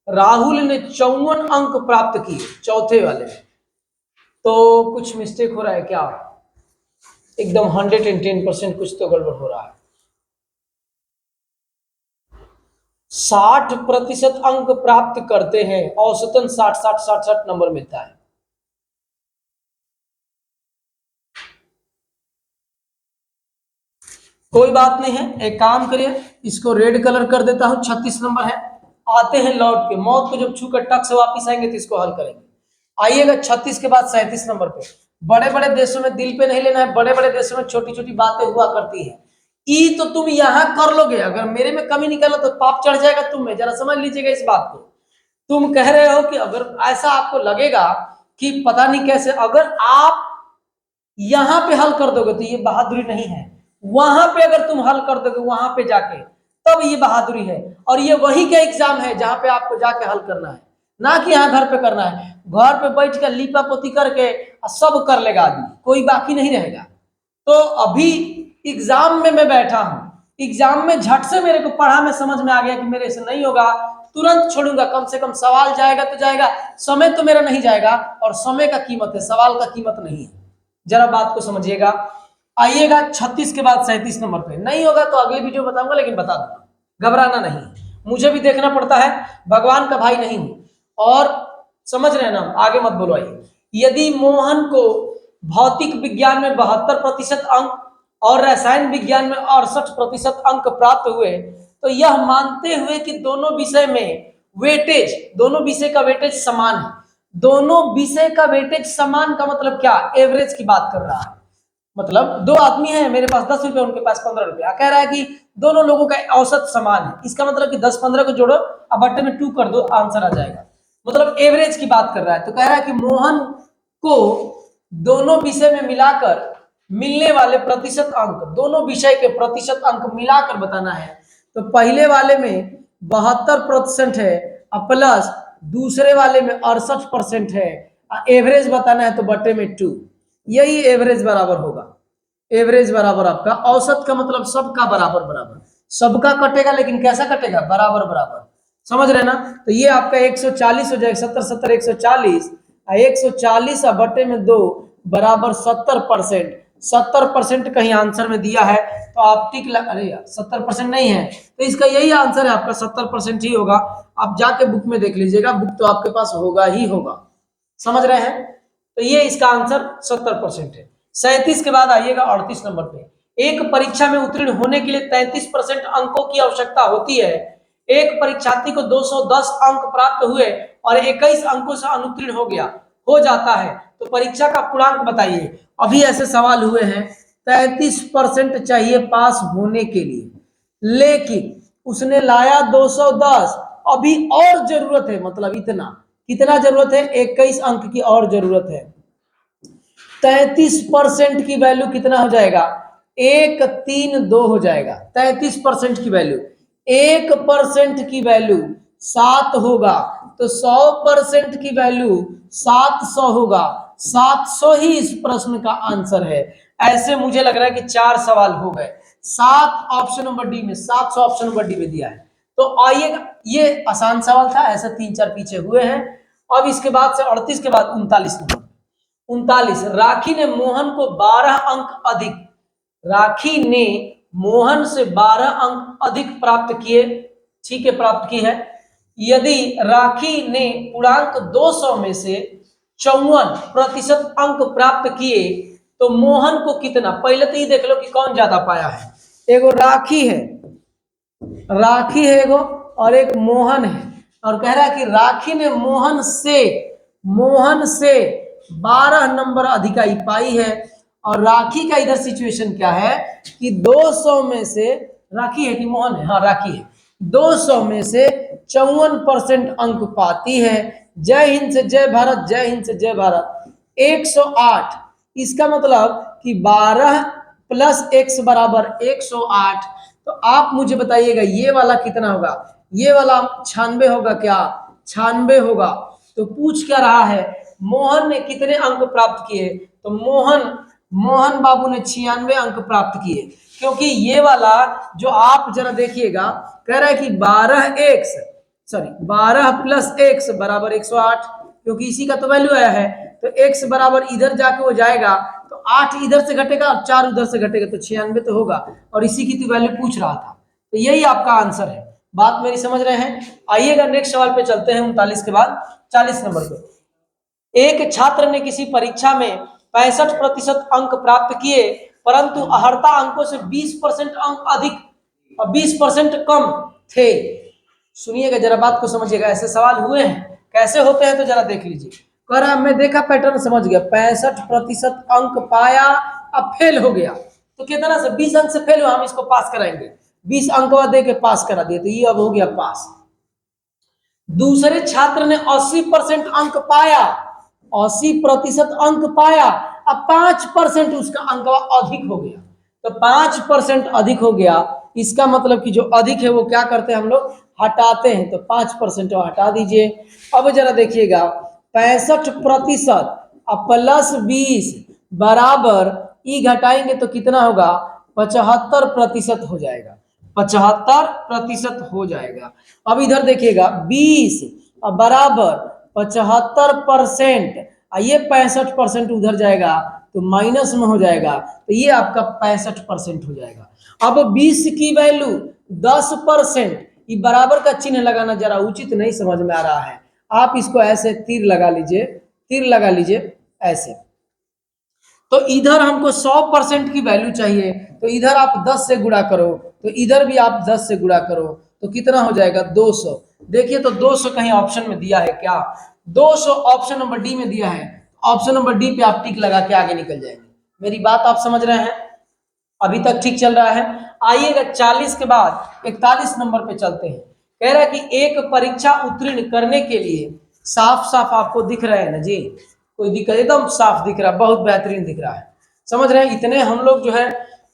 राहुल ने 54 अंक प्राप्त किए, चौथे वाले में। तो कुछ मिस्टेक हो रहा है क्या, एकदम 110% कुछ तो गड़बड़ हो रहा है। 60% अंक प्राप्त करते हैं, औसतन 60 नंबर मिलता है। कोई बात नहीं है, एक काम करिए, इसको रेड कलर कर देता हूं, 36 नंबर है। आते हैं लौट के, मौत को जब छूकर टक से वापिस आएंगे तो इसको हल करेंगे। आइएगा 36 के बाद 37 नंबर पे। बड़े बड़े देशों में दिल पे नहीं लेना है, बड़े बड़े देशों में छोटी छोटी बातें हुआ करती है। ई तो तुम यहां कर लोगे, अगर मेरे में कमी निकाला तो पाप चढ़ जाएगा तुम में, जरा समझ लीजिएगा इस बात को। तुम कह रहे हो कि अगर ऐसा आपको लगेगा कि पता नहीं कैसे, अगर आप यहां पे हल कर दोगे तो ये बहादुरी नहीं है, वहां पे अगर तुम हल कर दोगे वहां पे जाके, तब ये बहादुरी है। और ये वही का एग्जाम है जहां पे आपको जाके हल करना है, ना कि यहाँ घर पे करना है। घर पे बैठ कर लीपा पोती करके सब कर लेगा आदमी, कोई बाकी नहीं रहेगा। तो अभी एग्जाम में मैं बैठा हूं, एग्जाम में झट से मेरे को पढ़ा में समझ में आ गया कि मेरे से नहीं होगा, तुरंत छोड़ूंगा। कम से कम सवाल जाएगा तो जाएगा, समय तो मेरा नहीं जाएगा, और समय का कीमत है, सवाल का कीमत नहीं है। जरा बात को समझिएगा। आइएगा 36 के बाद 37 नंबर पे। नहीं होगा तो अगली वीडियो बताऊंगा, लेकिन बता दूंगा, घबराना नहीं, मुझे भी देखना पड़ता है, भगवान का भाई नहीं हूं। और समझ रहे हैं ना, आगे मत बोलो। आइए, यदि मोहन को भौतिक विज्ञान में 72% अंक और रसायन विज्ञान में 68% अंक प्राप्त हुए, तो यह मानते हुए कि दोनों विषय में वेटेज, दोनों विषय का वेटेज समान है। दोनों विषय का वेटेज समान का मतलब क्या, एवरेज की बात कर रहा है। मतलब 2 आदमी हैं, मेरे पास 10 रुपए, उनके पास 15 रुपए, कह रहा है कि दोनों लोगों का औसत समान है। इसका मतलब कि 10-15 को जोड़ो, अब बट्टे में 2 कर दो, आंसर आ जाएगा। मतलब एवरेज की बात कर रहा है। तो कह रहा है कि मोहन को दोनों विषय में मिलाकर मिलने वाले प्रतिशत अंक, दोनों विषय के प्रतिशत अंक मिलाकर बताना है। तो पहले वाले में 72% है, प्लस दूसरे वाले में 68% है, एवरेज बताना है तो बट्टे में 2। यही एवरेज बराबर होगा। एवरेज बराबर आपका औसत का मतलब सबका बराबर बराबर, सबका कटेगा, लेकिन कैसा कटेगा, बराबर बराबर। समझ रहे ना। तो ये आपका 140 हो जाएगा, 70 70 140, 140 बट्टे में 2 बराबर 70%। 70% कहीं आंसर में दिया है तो आप टिक लगा, अरे यार 70% नहीं है, तो इसका यही आंसर है आपका, 70% ही होगा। आप जाके बुक में देख लीजिएगा, बुक तो आपके पास होगा ही होगा। समझ रहे हैं। तो ये इसका आंसर 70% है। 37 के बाद आइएगा 38 नंबर पे। एक परीक्षा में उत्तीर्ण होने के लिए 33% अंकों की आवश्यकता होती है। एक परीक्षार्थी को 210 अंक प्राप्त हुए और 21 अंकों से अनुत्तीर्ण हो जाता है तो परीक्षा का पूर्णांक बताइए। अभी ऐसे सवाल हुए हैं 33% चाहिए पास होने के लिए, लेकिन उसने लाया 210, अभी और जरूरत है, मतलब इतना, कितना जरूरत है, 21 अंक की और जरूरत है। 33% की वैल्यू कितना हो जाएगा, 132 हो जाएगा। 33% की वैल्यू, 1% की वैल्यू 7 होगा, तो 100% की वैल्यू 700 होगा। 700 ही इस प्रश्न का आंसर है। ऐसे मुझे लग रहा है कि 4 सवाल हो गए। 7 ऑप्शन नंबर डी में, 700 ऑप्शन नंबर डी में दिया है। तो आइएगा, ये आसान सवाल था, ऐसे 3-4 पीछे हुए हैं। अब इसके बाद से 38 के बाद 39 नंबर, 39, राखी ने मोहन को 12 अंक अधिक, राखी ने मोहन से 12 अंक अधिक प्राप्त किए, ठीक है, प्राप्त की है। यदि राखी ने पूर्णांक 200 में से 54% अंक प्राप्त किए तो मोहन को कितना, पहले तो ये देख लो कि कौन ज्यादा पाया है। एगो राखी है, राखी है एगो, और एक मोहन है, और कह रहा है कि राखी ने मोहन से 12 नंबर अधिकाई पाई है। और राखी का इधर सिचुएशन क्या है कि 200 में से, राखी है कि मोहन है, हाँ राखी है, 200 में से 54% अंक पाती है। जय हिंद से जय भारत, जय हिंद से जय भारत। 108, इसका मतलब कि 12 प्लस x बराबर 108। तो आप मुझे बताइएगा ये वाला कितना होगा, ये वाला 96 होगा क्या, 96 होगा। तो पूछ क्या रहा है, मोहन ने कितने अंक प्राप्त किए, तो मोहन बाबू ने 96 अंक प्राप्त किए। क्योंकि ये वाला जो आप जरा देखिएगा, कह रहा है कि 12 प्लस x बराबर 108, क्योंकि इसी का तो वैल्यू आया है। तो x बराबर इधर जाके वो जाएगा तो 8 इधर से घटेगा और 4 उधर से घटेगा, तो 96 तो होगा, और इसी की तो वैल्यू पूछ रहा था। तो यही आपका आंसर है। बात मेरी समझ रहे हैं। आइएगा नेक्स्ट सवाल पे चलते हैं, 39 के बाद 40 नंबर पे। एक छात्र ने किसी परीक्षा में 65% अंक प्राप्त किए, परंतु अहर्ता अंकों से 20% अंक अधिक और 20% कम थे। सुनिएगा जरा, बात को समझिएगा, ऐसे सवाल हुए हैं, कैसे होते हैं तो जरा देख लीजिए। कह रहा मैं देखा पैटर्न समझ गया, 65% अंक पाया, अब फेल हो गया, तो कितना से 20 अंक से फेल हुआ, हम इसको पास कराएंगे, 20 अंक दे के पास करा दिए, तो ये अब हो गया पास। दूसरे छात्र ने 80% अंक पाया, 80% अंक पाया, अब 5% उसका अंक अधिक हो गया, तो 5% अधिक हो गया। इसका मतलब कि जो अधिक है वो क्या करते हैं हम लोग, हटाते हैं, तो 5% हटा दीजिए। अब जरा देखिएगा, 65% अब प्लस 20 बराबर ई घटाएंगे तो कितना होगा, 75% हो जाएगा, 75% हो जाएगा। अब इधर देखिएगा 20 बराबर 75%, ये 65% उधर जाएगा तो माइनस में हो जाएगा, तो ये आपका 65% हो जाएगा। अब 20 की वैल्यू 10%, ये बराबर का चिन्ह लगाना जरा उचित नहीं समझ में आ रहा है, आप इसको ऐसे तीर लगा लीजिए, तीर लगा लीजिए ऐसे। तो इधर हमको 100% की वैल्यू चाहिए, तो इधर आप 10 से गुणा करो, तो इधर भी आप 10 से गुणा करो, तो कितना हो जाएगा 200। देखिए तो 200 कहीं ऑप्शन में दिया है क्या, 200 ऑप्शन नंबर डी में दिया है, ऑप्शन नंबर डी पे आप टिक लगा के आगे निकल जाएंगे। मेरी बात आप समझ रहे हैं, अभी तक ठीक चल रहा है। आइएगा 40 के बाद 41 नंबर पे चलते हैं। कह रहा है कि एक परीक्षा उत्तीर्ण करने के लिए, साफ साफ आपको दिख रहा है ना जी, कोई दिक्कत, एकदम साफ दिख रहा है, बहुत बेहतरीन दिख रहा है, समझ रहे हैं। इतने हम लोग जो है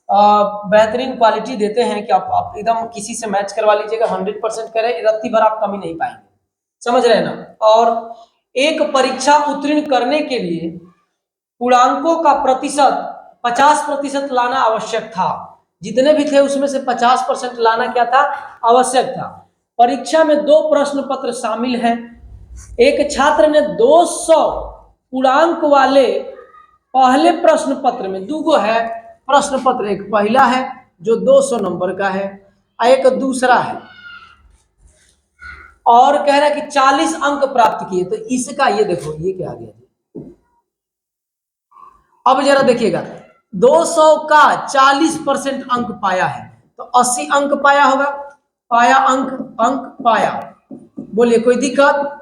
बेहतरीन क्वालिटी देते हैं कि आप एकदम किसी से मैच करवा लीजिएगा, 100% करें, रत्ती भर आप कमी नहीं पाएंगे, समझ रहे हैं ना। और एक परीक्षा उत्तीर्ण करने के लिए पूर्णांकों का प्रतिशत 50% लाना आवश्यक था, जितने भी थे उसमें से 50% लाना क्या था, आवश्यक था। परीक्षा में 2 प्रश्न पत्र शामिल हैं। एक छात्र ने 200 पूर्णांक वाले पहले प्रश्न पत्र में, दूगो है प्रश्न पत्र, एक पहला है जो 200 नंबर का है, एक दूसरा है, और कह रहा है कि 40 अंक प्राप्त किए, तो इसका ये देखो ये क्या आ गया। अब जरा देखिएगा, 200 का 40% अंक पाया है, तो 80 अंक पाया होगा, पाया अंक, अंक पाया, बोलिए कोई दिक्कत?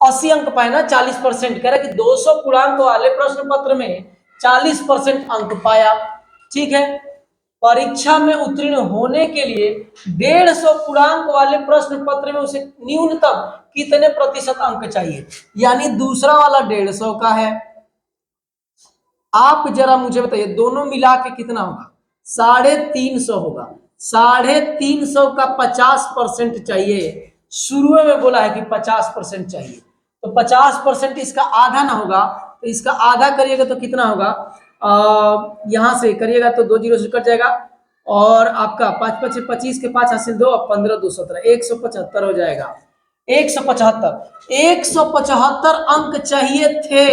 80 अंक पाए ना, 40%, कह रहा कि 200 पूर्णांक वाले प्रश्न पत्र में 40% अंक पाया। ठीक है, परीक्षा में उत्तीर्ण होने के लिए 150 पूर्णांक वाले प्रश्न पत्र में उसे न्यूनतम कितने प्रतिशत अंक चाहिए? यानी दूसरा वाला 150 का है, आप जरा मुझे बताइए दोनों मिला के कितना होगा? 350 होगा। 350 का 50% चाहिए, शुरू में बोला है कि 50% चाहिए, तो 50% इसका आधा ना होगा, तो इसका आधा करिएगा तो कितना होगा? यहां से करिएगा तो 2 जीरो से कट जाएगा, और आपका 5 5 25 के 5 हासिल 2, 15 2 17, 175 हो जाएगा। 175 अंक चाहिए थे,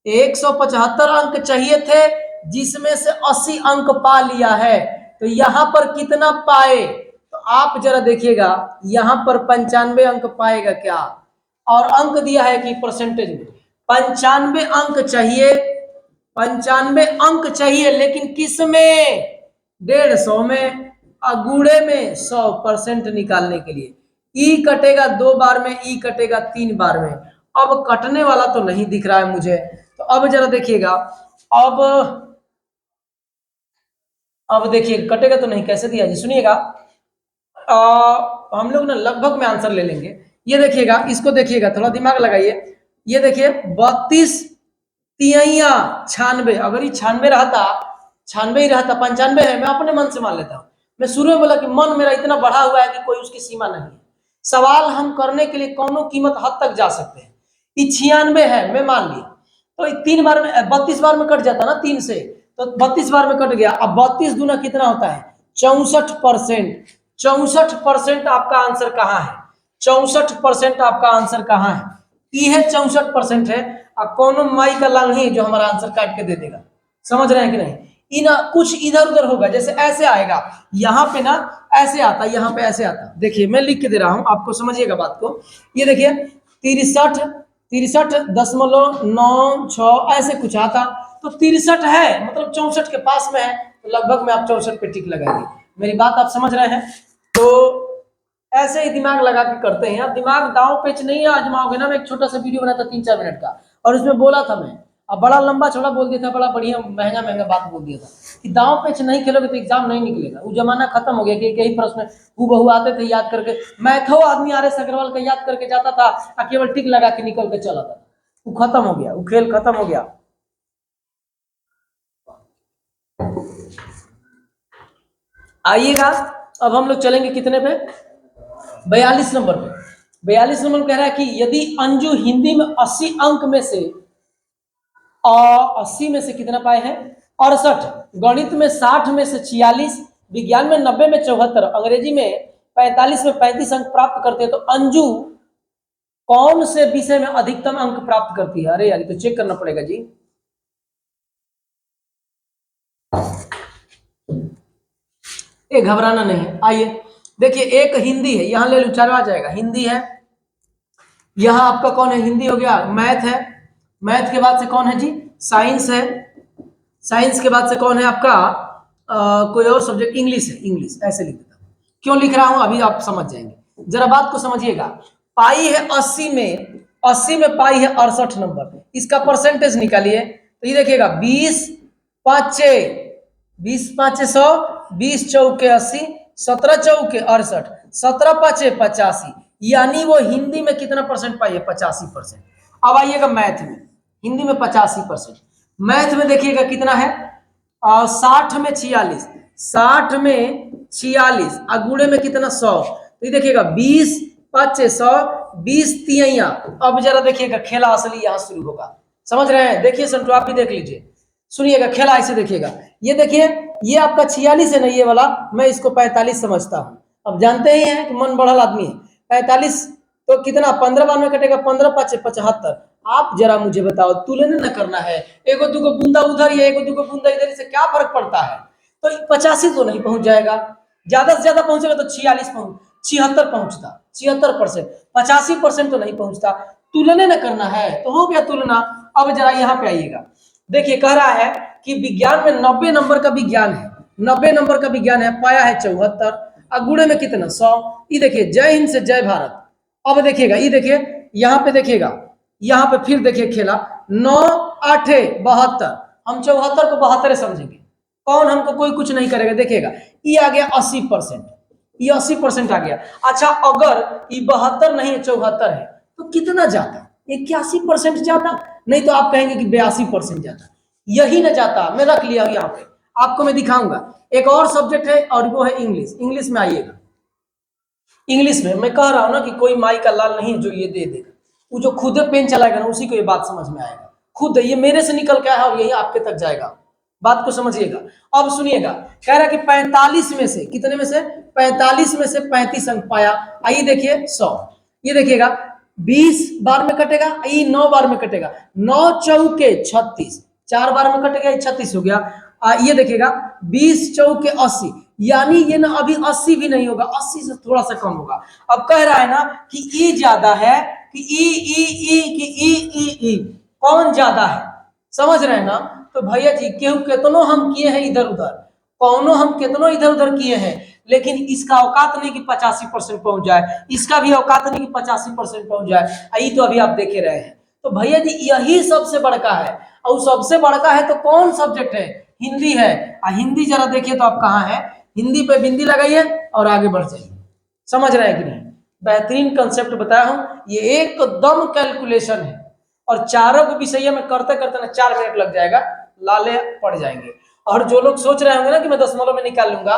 175 अंक चाहिए थे, जिसमें से 80 अंक पा लिया है। तो यहां पर कितना पाए? तो आप जरा देखिएगा, यहां पर 95 अंक पाएगा क्या? और अंक दिया है कि परसेंटेज में 95 अंक चाहिए, 95 अंक चाहिए, लेकिन किस में? 150 में, अगूड़े में 100% निकालने के लिए ई कटेगा 2 बार में, ई कटेगा 3 बार में। अब कटने वाला तो नहीं दिख रहा है मुझे, तो अब जरा देखिएगा, अब देखिए कटेगा तो नहीं, कैसे दिया जी? सुनिएगा, हम लोग ना लगभग में आंसर ले लेंगे। ये देखिएगा, इसको देखिएगा, थोड़ा दिमाग लगाइए। ये देखिए 32 तिहैया 96, अगर ये 96 रहता, 96 ही रहता, 95 है, मैं अपने मन से मान लेता हूँ। मैं शुरू में बोला कि मन मेरा इतना बढ़ा हुआ है कि कोई उसकी सीमा नहीं है, सवाल हम करने के लिए कौनो कीमत हद तक जा सकते हैं। ये 96 है, मैं मान लिया, तो 3 बार में 32 बार में कट जाता ना 3 से, तो 32 बार में कट गया। अब 32 दूना कितना होता है? 64%। 64% आपका आंसर कहाँ है? 64% आपका आंसर कहाँ है? ई है 64% है। अब कौन माई का लांघी जो हमारा आंसर काट के दे देगा, समझ रहे हैं कि नहीं? इना कुछ इधर उधर होगा, जैसे ऐसे आएगा, यहाँ पे ना ऐसे आता, यहाँ पे ऐसे आता। देखिए मैं लिख के दे रहा हूं, आपको समझिएगा बात को। ये देखिए 63.96 ऐसे कुछ आता, तो 63 है, मतलब 64 के पास में है, तो लगभग में आप 64 पे टिक लगाएंगे। मेरी बात आप समझ रहे हैं? तो ऐसे ही दिमाग लगा के करते हैं। अब दिमाग दांव पेच नहीं आजमाओगे ना। मैं एक छोटा सा वीडियो बना था 3-4 मिनट का, और उसमें बोला था मैं, अब बड़ा लंबा चौड़ा बोल दिया था, बड़ा बढ़िया महंगा महंगा बात बोल दिया था कि दांव पेच नहीं खेलोगे तो एग्जाम नहीं निकलेगा। वो जमाना खत्म हो गया कि यही प्रश्न हूबहू आते थे याद करके। मैथो आदमी RS अग्रवाल का याद करके जाता था, और केवल टिक लगा के निकल के चला था। वो खत्म हो गया, वो खेल खत्म हो गया। आइएगा, अब हम लोग चलेंगे कितने पे? 42 नंबर पे। 42 नंबर कह रहा है कि यदि अंजू हिंदी में 80 अंक में से 80 में से कितना पाए हैं? 68, गणित में 60 में से 46, विज्ञान में 90 में 74, अंग्रेजी में 45 में 35 अंक प्राप्त करते हैं, तो अंजू कौन से विषय में अधिकतम अंक प्राप्त करती है? अरे यार तो चेक करना पड़ेगा जी। ये घबराना नहीं है। आइए देखिए, एक हिंदी है, यहां ले लो, चारों आ जाएगा। हिंदी है, यहां आपका कौन है? हिंदी हो गया। मैथ है, मैथ के बाद से कौन है जी? साइंस है, साइंस के बाद से कौन है आपका? कोई और सब्जेक्ट? इंग्लिश है, इंग्लिश। ऐसे लिख देता हूं, क्यों लिख रहा हूं अभी आप समझ जाएंगे। जरा बात को समझिएगा। पाई है 80 में, 80 में पाई है 68 नंबर, इसका परसेंटेज निकालिए। तो ये देखिएगा 20 पाँचे 20 पाँचे 100, 20 चौके 80, 17 चौके 68, 17 पाँचे 85, यानी वो हिंदी में कितना परसेंट पाई है? 85%। अब आइएगा मैथ में, हिंदी में 85%, मैथ में देखिएगा कितना है? 60 में 46, 60 में 46, अगुड़े में कितना? 100। तो ये देखिएगा 20 पाँचे 100, 20 तिहैया। अब जरा देखिएगा खेला असली यहाँ शुरू होगा, समझ रहे हैं? देखिए संटू आप भी देख लीजिए, सुनिएगा खेला ऐसे देखिएगा। ये देखिए, ये आपका 46 है ना, ये वाला, मैं इसको 45 समझता हूँ। अब जानते ही हैं कि मन बढ़ल आदमी है। 45 तो कितना? 15 बार में कटेगा, 15 पाँचे 75। आप जरा मुझे बताओ, तुलना न करना है, एगो दूगो बूंदा उधर या एगो दूगो बूंदा इधर से क्या फर्क पड़ता है? तो 85 तो नहीं पहुंच जाएगा, ज्यादा से ज्यादा पहुंचेगा तो 46 पहुंच 76 पहुंचता, 76%। 85% तो नहीं पहुंचता। तुलना न करना है तो हो गया तुलना। अब जरा यहाँ पे आइएगा, देखिए कह रहा है कि विज्ञान में 90 नंबर का विज्ञान है, 90 नंबर का विज्ञान है, पाया है 74, गुणे में कितना 100। ये देखिए जय हिंद से जय भारत। अब देखिएगा, ये देखिए यहाँ पे देखिएगा, यहाँ पे फिर देखिए खेला 9 8 72, हम 74 को 72 समझेंगे, कौन हमको कोई कुछ नहीं करेगा। देखिएगा ये आ गया 80%, ये 80% आ गया। अच्छा अगर ये 72 नहीं है 74 है तो कितना जाता, 81% जाता, नहीं तो आप कहेंगे कि 82% जाता, यही ना जाता। मैं रख लिया यहाँ पे, आपको मैं दिखाऊंगा। एक और सब्जेक्ट है और वो है इंग्लिश। इंग्लिश में आइएगा, इंग्लिश में मैं कह रहा हूं ना कि कोई माई का लाल नहीं जो ये दे देगा, वो जो खुद पेन चलाएगा ना उसी को ये बात समझ में आएगा। खुद ये मेरे से निकल के आया और यही आपके तक जाएगा, बात को समझिएगा। अब सुनिएगा, कह रहा कि 45 में से कितने में से 45 में से 35 अंक पाया। आइए देखिए 100, ये देखिएगा 20 बार में कटेगा, ये 9 बार में कटेगा, 9 चौके 36, 4 बार में कटेगा, ये 36 हो गया। ये देखिएगा 20 चौके 80, यानी ये ना अभी 80 भी नहीं होगा, 80 से थोड़ा सा कम होगा। अब कह रहा है ना कि ई ज्यादा है कि ई कौन ज्यादा है, समझ रहे हैं ना। तो भैया जी केहू कितनो हम किए हैं इधर उधर, कौनो हम कितनो इधर उधर किए हैं, लेकिन इसका औकात नहीं कि 85% पहुंच जाए, इसका भी औकात नहीं कि 85% पहुंच जाए। ये तो अभी आप देखे रहे हैं। तो भैया जी यही सबसे बड़का है, और सबसे बड़का है तो कौन सब्जेक्ट है, हिंदी है। हिंदी जरा देखिए तो आप कहाँ है, हिंदी पे बिंदी लगाइए और आगे बढ़ जाइए। समझ रहे हैं कि नहीं, बेहतरीन कंसेप्ट बताया हूं, ये एकदम कैलकुलेशन है। और चारों को विषय में करते करते ना 4 मिनट लग जाएगा, लाले पड़ जाएंगे। और जो लोग सोच रहे होंगे ना कि मैं दशमलव में निकाल लूंगा,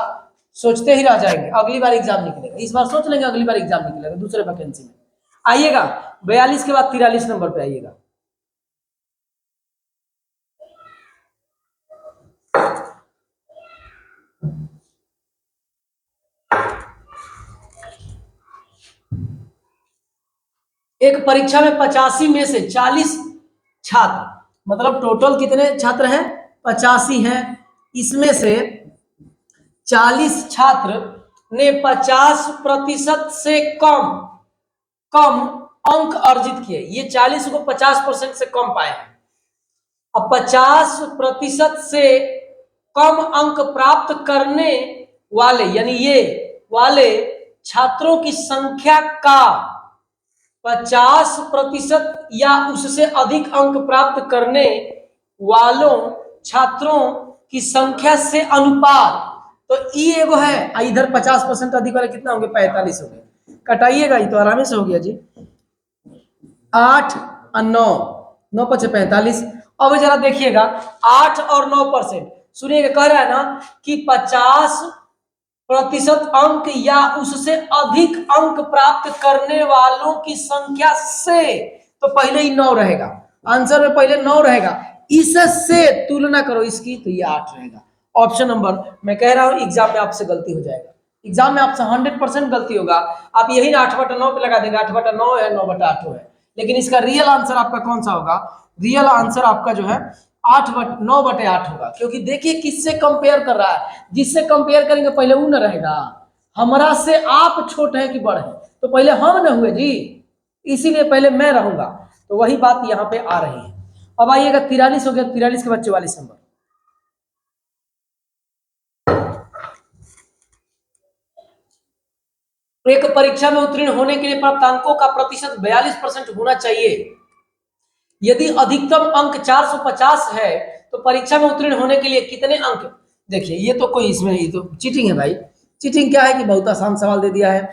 सोचते ही रह जाएंगे। अगली बार एग्जाम निकलेगा, इस बार सोच लेंगे अगली बार एग्जाम निकलेगा दूसरे वैकेंसी में। आइएगा 42 के बाद 43 नंबर पे आइएगा। एक परीक्षा में 85 में से 40 छात्र, मतलब टोटल कितने छात्र हैं 85 हैं, इसमें से 40 छात्र ने 50% से कम कम अंक अर्जित किए। ये 40 को 50% से कम पाए हैं। अब 50% से कम अंक प्राप्त करने वाले, यानी ये वाले छात्रों की संख्या का 50% या उससे अधिक अंक प्राप्त करने वालों छात्रों की संख्या से अनुपात। तो ई एगो है, इधर 50% अधिक वाले कितना होंगे 45 हो गए, कटाइएगा ये तो आराम से हो गया जी। 8 और 9, 9 5 45। अब जरा देखिएगा 8 और 9%, सुनिएगा कह रहा है ना कि 50% अंक या उससे अधिक अंक प्राप्त करने वालों की संख्या से, तो पहले ही 9 रहेगा, आंसर में पहले 9 रहेगा, इससे तुलना करो इसकी तो ये 8 रहेगा। ऑप्शन नंबर, मैं कह रहा हूं एग्जाम में आपसे गलती हो जाएगा, एग्जाम में आपसे 100% गलती होगा। आप यही ना 8/9 पे लगा देंगे, 8/9 है 9/8 है, लेकिन इसका रियल आंसर आपका कौन सा होगा, रियल आंसर आपका जो है 9/8 होगा। क्योंकि देखिए किससे कंपेयर कर रहा है, जिससे कंपेयर करेंगे पहले वो न रहेगा, हमारा से आप छोटे हैं कि बड़े हैं, तो पहले हम न हुए जी, इसीलिए पहले मैं रहूंगा। तो वही बात यहाँ पे आ रही है। अब आइएगा 43 हो गया, 43 के बाद 44 नंबर। एक परीक्षा में उत्तीर्ण होने के लिए प्राप्त अंकों का प्रतिशत 42% होना चाहिए। यदि अधिकतम अंक 450 है तो परीक्षा में उत्तीर्ण होने के लिए कितने अंक। देखिए ये तो कोई इसमें, ये तो चीटिंग है भाई। चीटिंग क्या है कि बहुत आसान सवाल दे दिया है,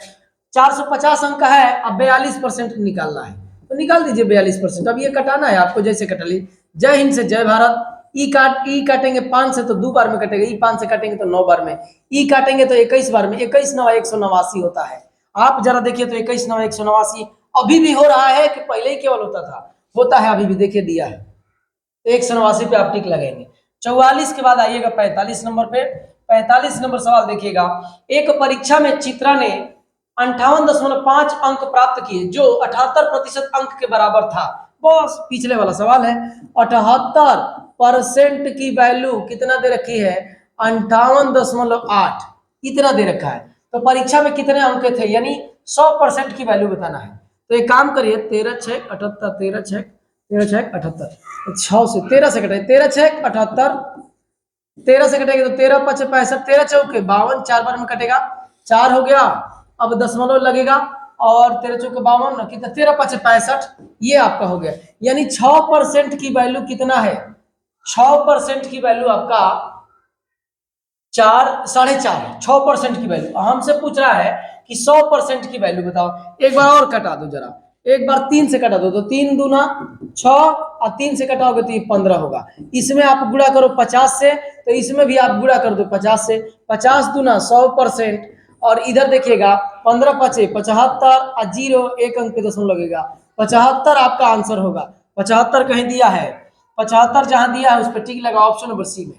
450 अंक का है, अब 42% निकालना है, तो निकाल दीजिए 42%। अब ये कटाना है आपको, जैसे कटा ली। जय हिंद से जय भारत, ई काटेंगे 5 से तो 2 बार में कटेगा, ई 5 से काटेंगे तो 9 बार में, ई काटेंगे तो 21 बार में, 21 9 189 होता है। आप जरा देखिए तो 21 9 189 अभी भी हो रहा है कि पहले ही केवल होता था, होता है अभी भी, देखिए दिया है, तो 189 पे आप टिक लगाएंगे। 44 के बाद आइएगा 45 नंबर पे। 45 नंबर सवाल देखिएगा, एक परीक्षा में चित्रा ने 58.5 अंक प्राप्त किए जो 78% अंक के बराबर था। बस पिछले वाला सवाल है, 78% की वैल्यू कितना दे रखी है 58.8 इतना दे रखा है, तो परीक्षा में कितने अंक थे, यानी 100% की वैल्यू बताना है। तो एक काम करिए 13 6 78, 13 6 78, 6 से 13 से कटाइए, 13 6 78, 13 से कटेगा तो 13 5 65, 13 चौके 52, 4 बार में कटेगा 4 हो गया। अब दशमलव लगेगा और 13 चौके 52 कितना 13 5 65, ये आपका हो गया। यानी 6% की वैल्यू कितना है, 6% की वैल्यू आपका 4 4.5 है। 6% की वैल्यू हमसे पूछ रहा है कि 100% की वैल्यू बताओ। एक बार और कटा दो जरा, एक बार 3 से कटा दो तो 3 दूना 6 और 3 से कटाओगे तो ये 15 होगा। इसमें आप गुणा करो 50 से, तो इसमें भी आप गुणा कर दो 50 से। 50 दूना 100%, और इधर देखिएगा 15 पचे 75 और 0 एक अंक पे दशमलव लगेगा, 75 आपका आंसर होगा। 75 कहीं दिया है, 75 जहां दिया है उस पर टिक लगा, ऑप्शन नंबर सी में।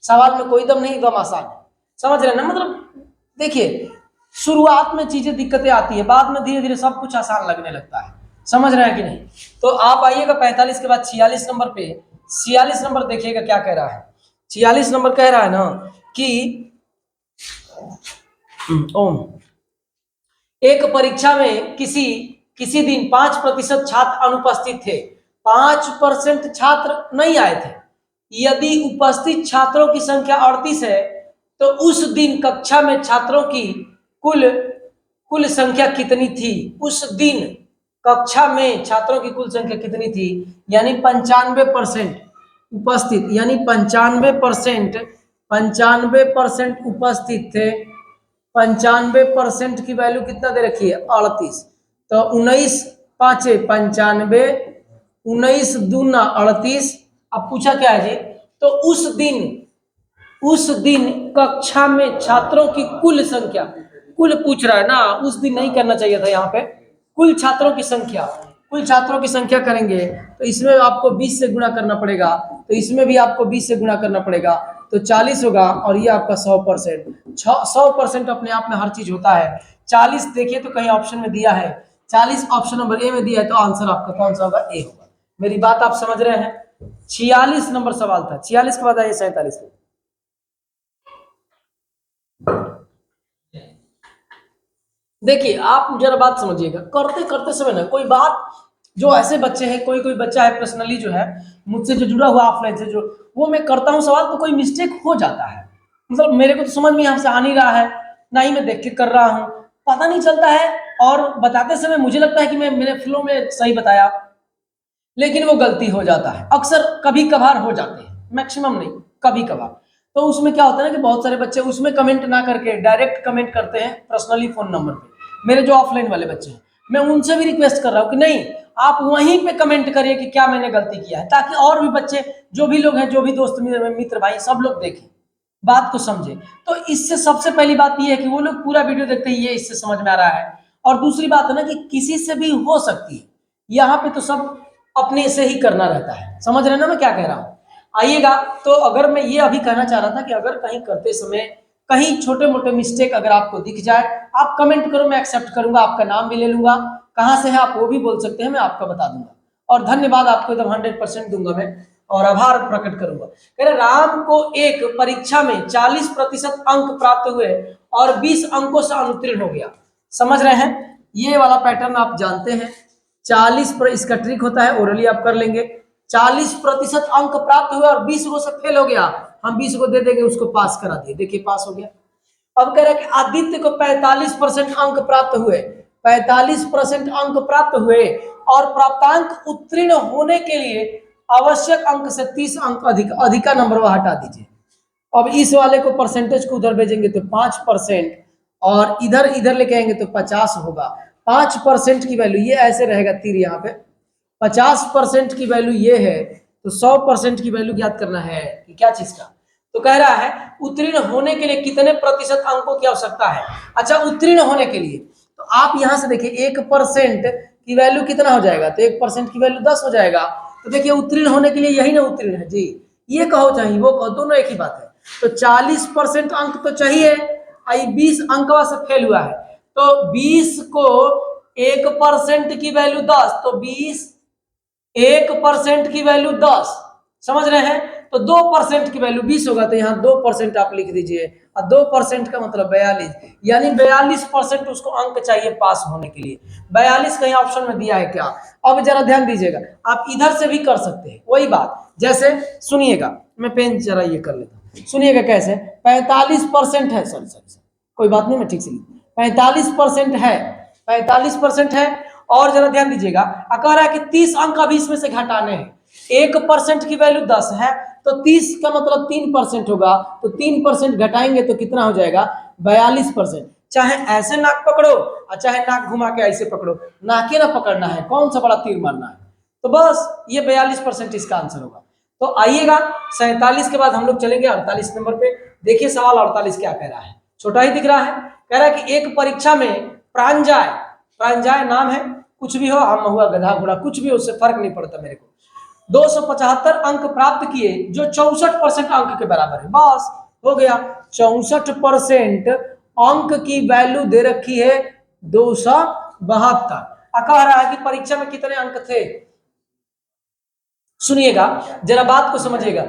सवाल में कोई दम नहीं, एकदम आसान है। समझ रहे हैं ना, मतलब देखिए शुरुआत में चीजें दिक्कतें आती है, बाद में धीरे धीरे सब कुछ आसान लगने लगता है। समझ रहे हैं कि नहीं। तो आप आइएगा 45 के बाद 46 नंबर पे। 46 नंबर देखिएगा क्या कह रहा है। 46 नंबर कह रहा है ना कि ओम एक परीक्षा में किसी दिन 5% छात्र अनुपस्थित थे, 5% छात्र नहीं आए थे। यदि उपस्थित छात्रों की संख्या 38 है तो उस दिन कक्षा में छात्रों की कुल कुल संख्या कितनी थी। उस दिन कक्षा में छात्रों की कुल संख्या कितनी थी, यानी 95% उपस्थित, यानी 95% उपस्थित थे। 95% की वैल्यू कितना दे रखी है 38, तो 19 पाँचे 95, 19 दूना 38। अब पूछा क्या है जी, तो उस दिन कक्षा में छात्रों की कुल संख्या, कुल पूछ रहा है ना, उस दिन नहीं करना चाहिए था यहाँ पे। कुल छात्रों की संख्या, कुल छात्रों की संख्या करेंगे तो इसमें आपको 20 से गुणा करना पड़ेगा, तो इसमें भी आपको 20 से गुणा करना पड़ेगा, तो 40 होगा। और ये आपका 100%, 100% अपने आप में हर चीज होता है। 40 देखिए तो कहीं ऑप्शन में दिया है, 40 ऑप्शन नंबर ए में दिया है, तो आंसर आपका कौन सा होगा, ए होगा। मेरी बात आप समझ रहे हैं। 46 नंबर सवाल था। 46 के बाद आइए 47 पे। देखिए आप जरा बात समझिएगा, करते करते समय ना कोई बात, जो ऐसे बच्चे हैं, कोई कोई बच्चा है पर्सनली जो है मुझसे जो जुड़ा हुआ ऑफलाइन से, जो वो मैं करता हूँ सवाल तो कोई मिस्टेक हो जाता है, मतलब मेरे को तो समझ में यहाँ से आ नहीं रहा है, ना ही मैं देख के कर रहा हूँ, पता नहीं चलता है। और बताते समय मुझे लगता है कि मैं मेरे फ्लो में सही बताया, लेकिन वो गलती हो जाता है। अक्सर कभी कभार हो जाते हैं, मैक्सिमम नहीं, कभी कभार। तो उसमें क्या होता है ना कि बहुत सारे बच्चे उसमें कमेंट ना करके डायरेक्ट कमेंट करते हैं पर्सनली फोन नंबर पे। मेरे जो ऑफलाइन वाले बच्चे हैं, मैं उनसे भी रिक्वेस्ट कर रहा हूँ कि नहीं, आप वहीं पे कमेंट करिए कि क्या मैंने गलती किया है, ताकि और भी बच्चे, जो भी लोग हैं, जो भी दोस्त मित्र भाई, सब लोग देखें, बात को समझे। तो इससे सबसे पहली बात यह है कि वो लोग पूरा वीडियो देखते ही ये इससे समझ में आ रहा है। और दूसरी बात है ना कि किसी से भी हो सकती है, यहाँ पे तो सब अपने से ही करना रहता है। समझ रहे ना मैं क्या कह रहा हूँ। आइएगा, तो अगर मैं ये अभी कहना चाह रहा था कि अगर कहीं करते समय कहीं छोटे मोटे मिस्टेक अगर आपको दिख जाए, आप कमेंट करो, मैं एक्सेप्ट करूंगा, आपका नाम भी ले लूंगा, कहाँ से है आप वो भी बोल सकते हैं, मैं आपका बता दूंगा। और धन्यवाद आपको एकदम 100% दूंगा मैं, और आभार प्रकट करूंगा। कह रहे राम को एक परीक्षा में 40% अंक प्राप्त हुए और 20 अंकों से अनुत्तीर्ण हो गया। समझ रहे हैं, ये वाला पैटर्न आप जानते हैं। 40 पर इसका ट्रिक होता है, ओरली आप कर लेंगे। 40% अंक प्राप्त हुए और 20 को से फेल हो गया, हम 20 को दे देंगे, उसको पास करा दिए, देखिए पास हो गया। अब कह रहे हैं कि आदित्य को 45% अंक प्राप्त हुए, 45% अंक प्राप्त हुए, और प्राप्तांक उत्तीर्ण होने के लिए आवश्यक अंक से 30 अंक अधिक का नंबर वह हटा दीजिए। अब इस वाले को परसेंटेज को उधर भेजेंगे तो 5%, और इधर इधर लेके आएंगे तो 50 होगा। 5% की वैल्यू ये ऐसे रहेगा, तीर यहाँ पे 50% की वैल्यू ये है, तो 100% की वैल्यू ज्ञात करना है कि क्या चीज का। तो कह रहा है उत्तीर्ण होने के लिए कितने प्रतिशत अंकों की आवश्यकता है। अच्छा, उत्तीर्ण होने के लिए तो आप यहां से देखिए 1% की वैल्यू कितना हो जाएगा, तो 1% की वैल्यू 10 हो जाएगा। तो देखिए उत्तीर्ण होने के लिए यही ना उत्तीर्ण है जी, ये कहो चाहे वो कहो, दोनों एक ही बात है। तो 40% अंक तो चाहिए, 20 अंक से फेल हुआ है, तो 20 को 1% की वैल्यू 10, तो 20 1% की वैल्यू 10, समझ रहे हैं। तो 2% की वैल्यू 20 होगा, तो यहाँ 2% आप लिख दीजिए, और 2% का मतलब 42, यानी 42% उसको अंक चाहिए पास होने के लिए। 42 कहीं ऑप्शन में दिया है क्या। अब जरा ध्यान दीजिएगा, आप इधर से भी कर सकते हैं वही बात। जैसे सुनिएगा, मैं पेन जरा ये कर लेता हूं। सुनिएगा कैसे, 45% है, सॉरी कोई बात नहीं, मैं ठीक से 45% है, 45% है। और जरा ध्यान दीजिएगा, कह रहा है कि 30 अंक अभी इसमें से घटाने हैं। 1% की वैल्यू 10 है, तो 30 का मतलब 3% होगा, तो 3% घटाएंगे तो कितना हो जाएगा, 42%। चाहे ऐसे नाक पकड़ो और चाहे नाक घुमा के ऐसे पकड़ो, नाके ना पकड़ना है, कौन सा बड़ा तीर मारना है। तो बस ये 42% इसका आंसर होगा। तो आइएगा 47 के बाद हम लोग चलेंगे 48 नंबर पे। देखिए सवाल 48 क्या कह रहा है, छोटा ही दिख रहा है। कह रहा है कि एक परीक्षा में प्रांजय, प्रांजय नाम है, कुछ भी हो, हम हुआ गधा घोड़ा, कुछ भी हो, उससे फर्क नहीं पड़ता मेरे को, 275 अंक प्राप्त किए जो 64% अंक के बराबर है। बस हो गया, 64% अंक की वैल्यू दे रखी है 272। कह रहा है कि परीक्षा में कितने अंक थे। सुनिएगा जरा बात को समझिएगा,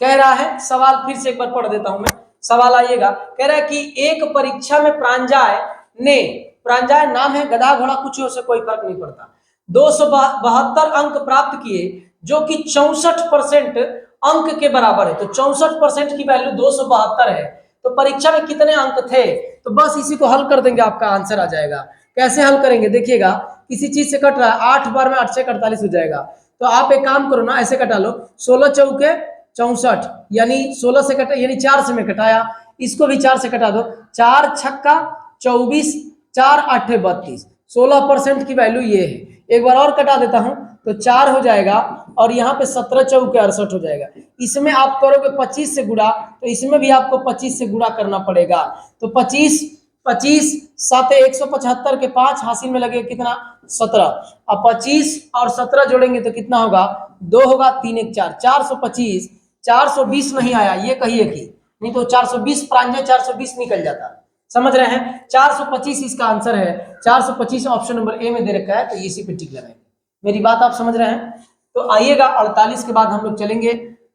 कह रहा है, सवाल फिर से एक बार पढ़ देता हूं मैं, सवाल आइएगा। कह रहा है कि एक परीक्षा में प्रांजय ने, प्रांजय नाम है, गधा घोड़ा कुछ हो से कोई फर्क नहीं पड़ता, 272 अंक प्राप्त किए जो कि 64% अंक के बराबर है। तो 64% की वैल्यू 272 है, तो परीक्षा में कितने अंक थे। तो बस इसी को हल कर देंगे, आपका आंसर आ जाएगा। कैसे हल करेंगे, देखिएगा किसी चीज से कट रहा है, 8 बार में 8 से 48 हो जाएगा। तो आप एक काम करो ना, ऐसे कटा लो, 16 चौके 64, यानी 16 से कटा, यानी 4 से मैं कटाया, इसको भी 4 से कटा दो, 4 छक्का 24, 4 8 32, 16% की वैल्यू ये है। एक बार और कटा देता हूं, तो 4 हो जाएगा, और यहाँ पे 17 चौके 68 हो जाएगा। इसमें आप करोगे 25 से गुणा, तो इसमें भी आपको 25 से गुणा करना पड़ेगा। तो 25 25 7 175 के 5 हासिल में लगे कितना, 17। अब 25 और 17 जोड़ेंगे तो कितना होगा, 2 होगा, 3 1 4, 425, 420 नहीं आया, ये कहिए कि नहीं, तो 420 प्रांजय 420 निकल जाता, समझ रहे हैं। 425 इसका आंसर है, 425 ऑप्शन नंबर ए में दे रखा है, तो इसी पे टिक लगाएंगे। मेरी बात आप समझ रहे हैं। तो आइएगा 48 के बाद हम लोग चलेंगे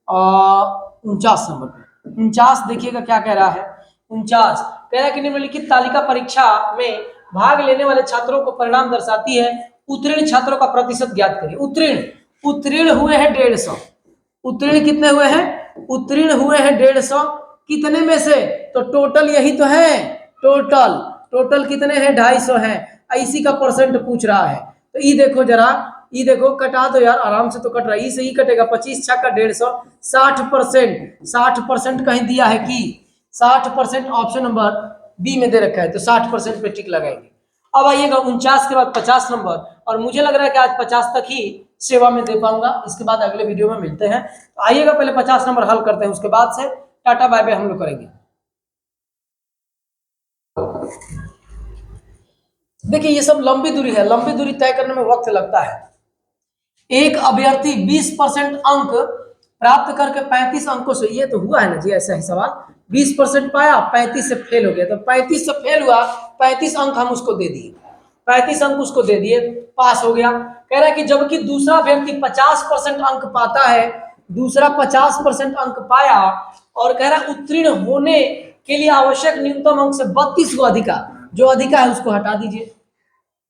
49 नंबर पे। 49 देखिएगा क्या कह रहा है। 49 कह रहा है कि निम्नलिखित तालिका परीक्षा में भाग लेने वाले छात्रों को परिणाम दर्शाती है, उत्तीर्ण छात्रों का प्रतिशत ज्ञात करिए। उत्तीर्ण, उत्तीर्ण हुए हैं 150, उत्तीर्ण कितने हुए हैं, उत्तीर्ण हुए हैं 150, कितने में से, तो टोटल यही तो है, टोटल टोटल कितने हैं, 250 हैं, इसी का परसेंट पूछ रहा है। तो ये देखो जरा, ये देखो, कटा दो यार, आराम से तो कट रहा है, इसे ही कटेगा, 25 छक्का 150, 60%, 60% कहीं दिया है कि 60% ऑप्शन नंबर बी में दे रखा है, तो 60% पे टिक लगाएंगे। अब आइएगा 49 के बाद 50 नंबर, और मुझे लग रहा है कि आज 50 तक ही सेवा में दे पाऊंगा, इसके बाद अगले वीडियो में मिलते हैं। तो आइएगा पहले 50 नंबर हल करते हैं, उसके बाद से टाटा बाय बाय हम लोग करेंगे। देखिए ये सब लंबी दूरी है, लंबी दूरी तय करने में वक्त लगता है। एक अभ्यर्थी 20% अंक प्राप्त करके 35 अंकों से, ये तो हुआ है ना जी, ऐसा ही सवाल, 20% पाया, 35 से फेल हो गया, तो 35 से फेल हुआ, 35 अंक हम उसको दे दिए, 35 अंक उसको दे दिए, पास हो गया। कह रहा है कि जबकि दूसरा अभ्यर्थी 50% अंक पाता है, दूसरा 50% अंक पाया, और कह रहा है उत्तीर्ण होने के लिए आवश्यक न्यूनतम अंक से 32 को अधिका, जो अधिका है उसको हटा दीजिए,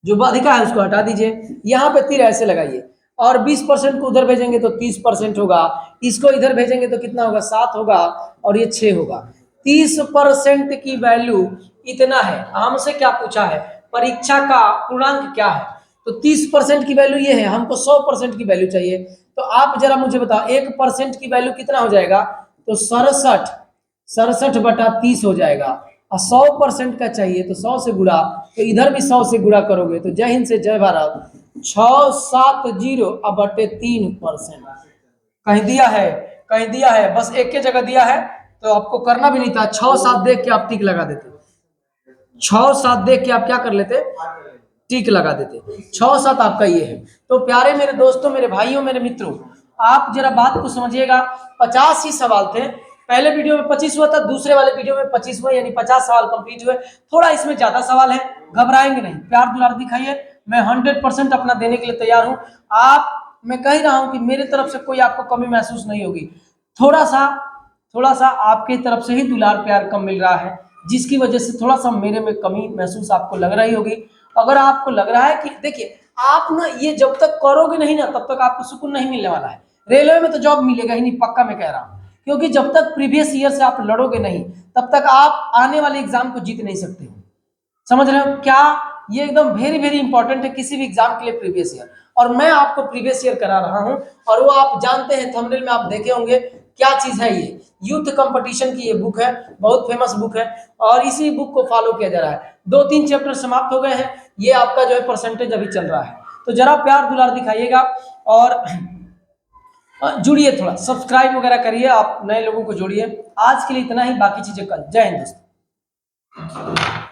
जो अधिका है उसको हटा दीजिए, यहाँ पे तीर ऐसे लगाइए, और 20% को उधर भेजेंगे तो 30% होगा, इसको इधर भेजेंगे तो कितना होगा, 7 होगा, और ये 6 होगा। 30% की वैल्यू इतना है। हमसे क्या पूछा है, परीक्षा का पूर्णांक क्या है, तो 30% की वैल्यू ये है, हमको 100% की वैल्यू चाहिए। तो आप जरा मुझे बताओ 1% की वैल्यू कितना हो जाएगा, तो 67/30 हो जाएगा, और 100% का चाहिए तो 100 से गुणा, तो इधर भी 100 से गुणा करोगे, तो जय हिंद से जय भारत, 670/3%। कहीं दिया है, कहीं दिया है, बस एक के जगह दिया है, तो आपको करना भी नहीं था, 6-7 देख के आप टिक लगा देते, 6-7 देख के आप क्या कर लेते, टिक लगा देते, 6-7 आपका ये है। तो प्यारे मेरे दोस्तों, मेरे भाइयों, मेरे मित्रों, आप जरा बात को समझिएगा। 50 ही सवाल थे, पहले वीडियो में 25 हुआ था, दूसरे वाले वीडियो में 25 हुआ, यानी 50 सवाल कंप्लीट हुए। थोड़ा इसमें ज्यादा सवाल है, घबराएंगे नहीं, प्यार दुलार दिखाइए, मैं 100% अपना देने के लिए तैयार हूं। आप, मैं कह रहा हूं कि मेरी तरफ से कोई आपको कमी महसूस नहीं होगी, थोड़ा सा आपकी तरफ से ही दुलार प्यार कम मिल रहा है, जिसकी वजह से थोड़ा सा मेरे में कमी महसूस आपको लग रही होगी। अगर आपको लग रहा है कि देखिए, आप ना ये जब तक करोगे नहीं ना, तब तक आपको सुकून नहीं मिलने वाला है। रेलवे में तो जॉब मिलेगा ही नहीं, पक्का मैं कह रहा हूँ। क्योंकि जब तक प्रीवियस ईयर से आप लड़ोगे नहीं तब तक आप आने वाले एग्जाम को जीत नहीं सकते हो। समझ रहे हो क्या? ये एकदम वेरी वेरी इंपॉर्टेंट है किसी भी एग्जाम के लिए प्रीवियस ईयर, और मैं आपको प्रीवियस ईयर करा रहा हूं। और वो आप जानते हैं, थंबनेल में आप देखे होंगे क्या चीज है ये, यूथ कंपटीशन की ये बुक है, बहुत फेमस बुक है, और इसी बुक को फॉलो किया जा रहा है। 2-3 चैप्टर समाप्त हो गए हैं, ये आपका जो है परसेंटेज अभी चल रहा है। तो जरा प्यार दुलार दिखाइएगा और जुड़िए, थोड़ा सब्सक्राइब वगैरह करिए, आप नए लोगों को जोड़िए। आज के लिए इतना ही, बाकी चीजें कल। जय हिंद दोस्तों।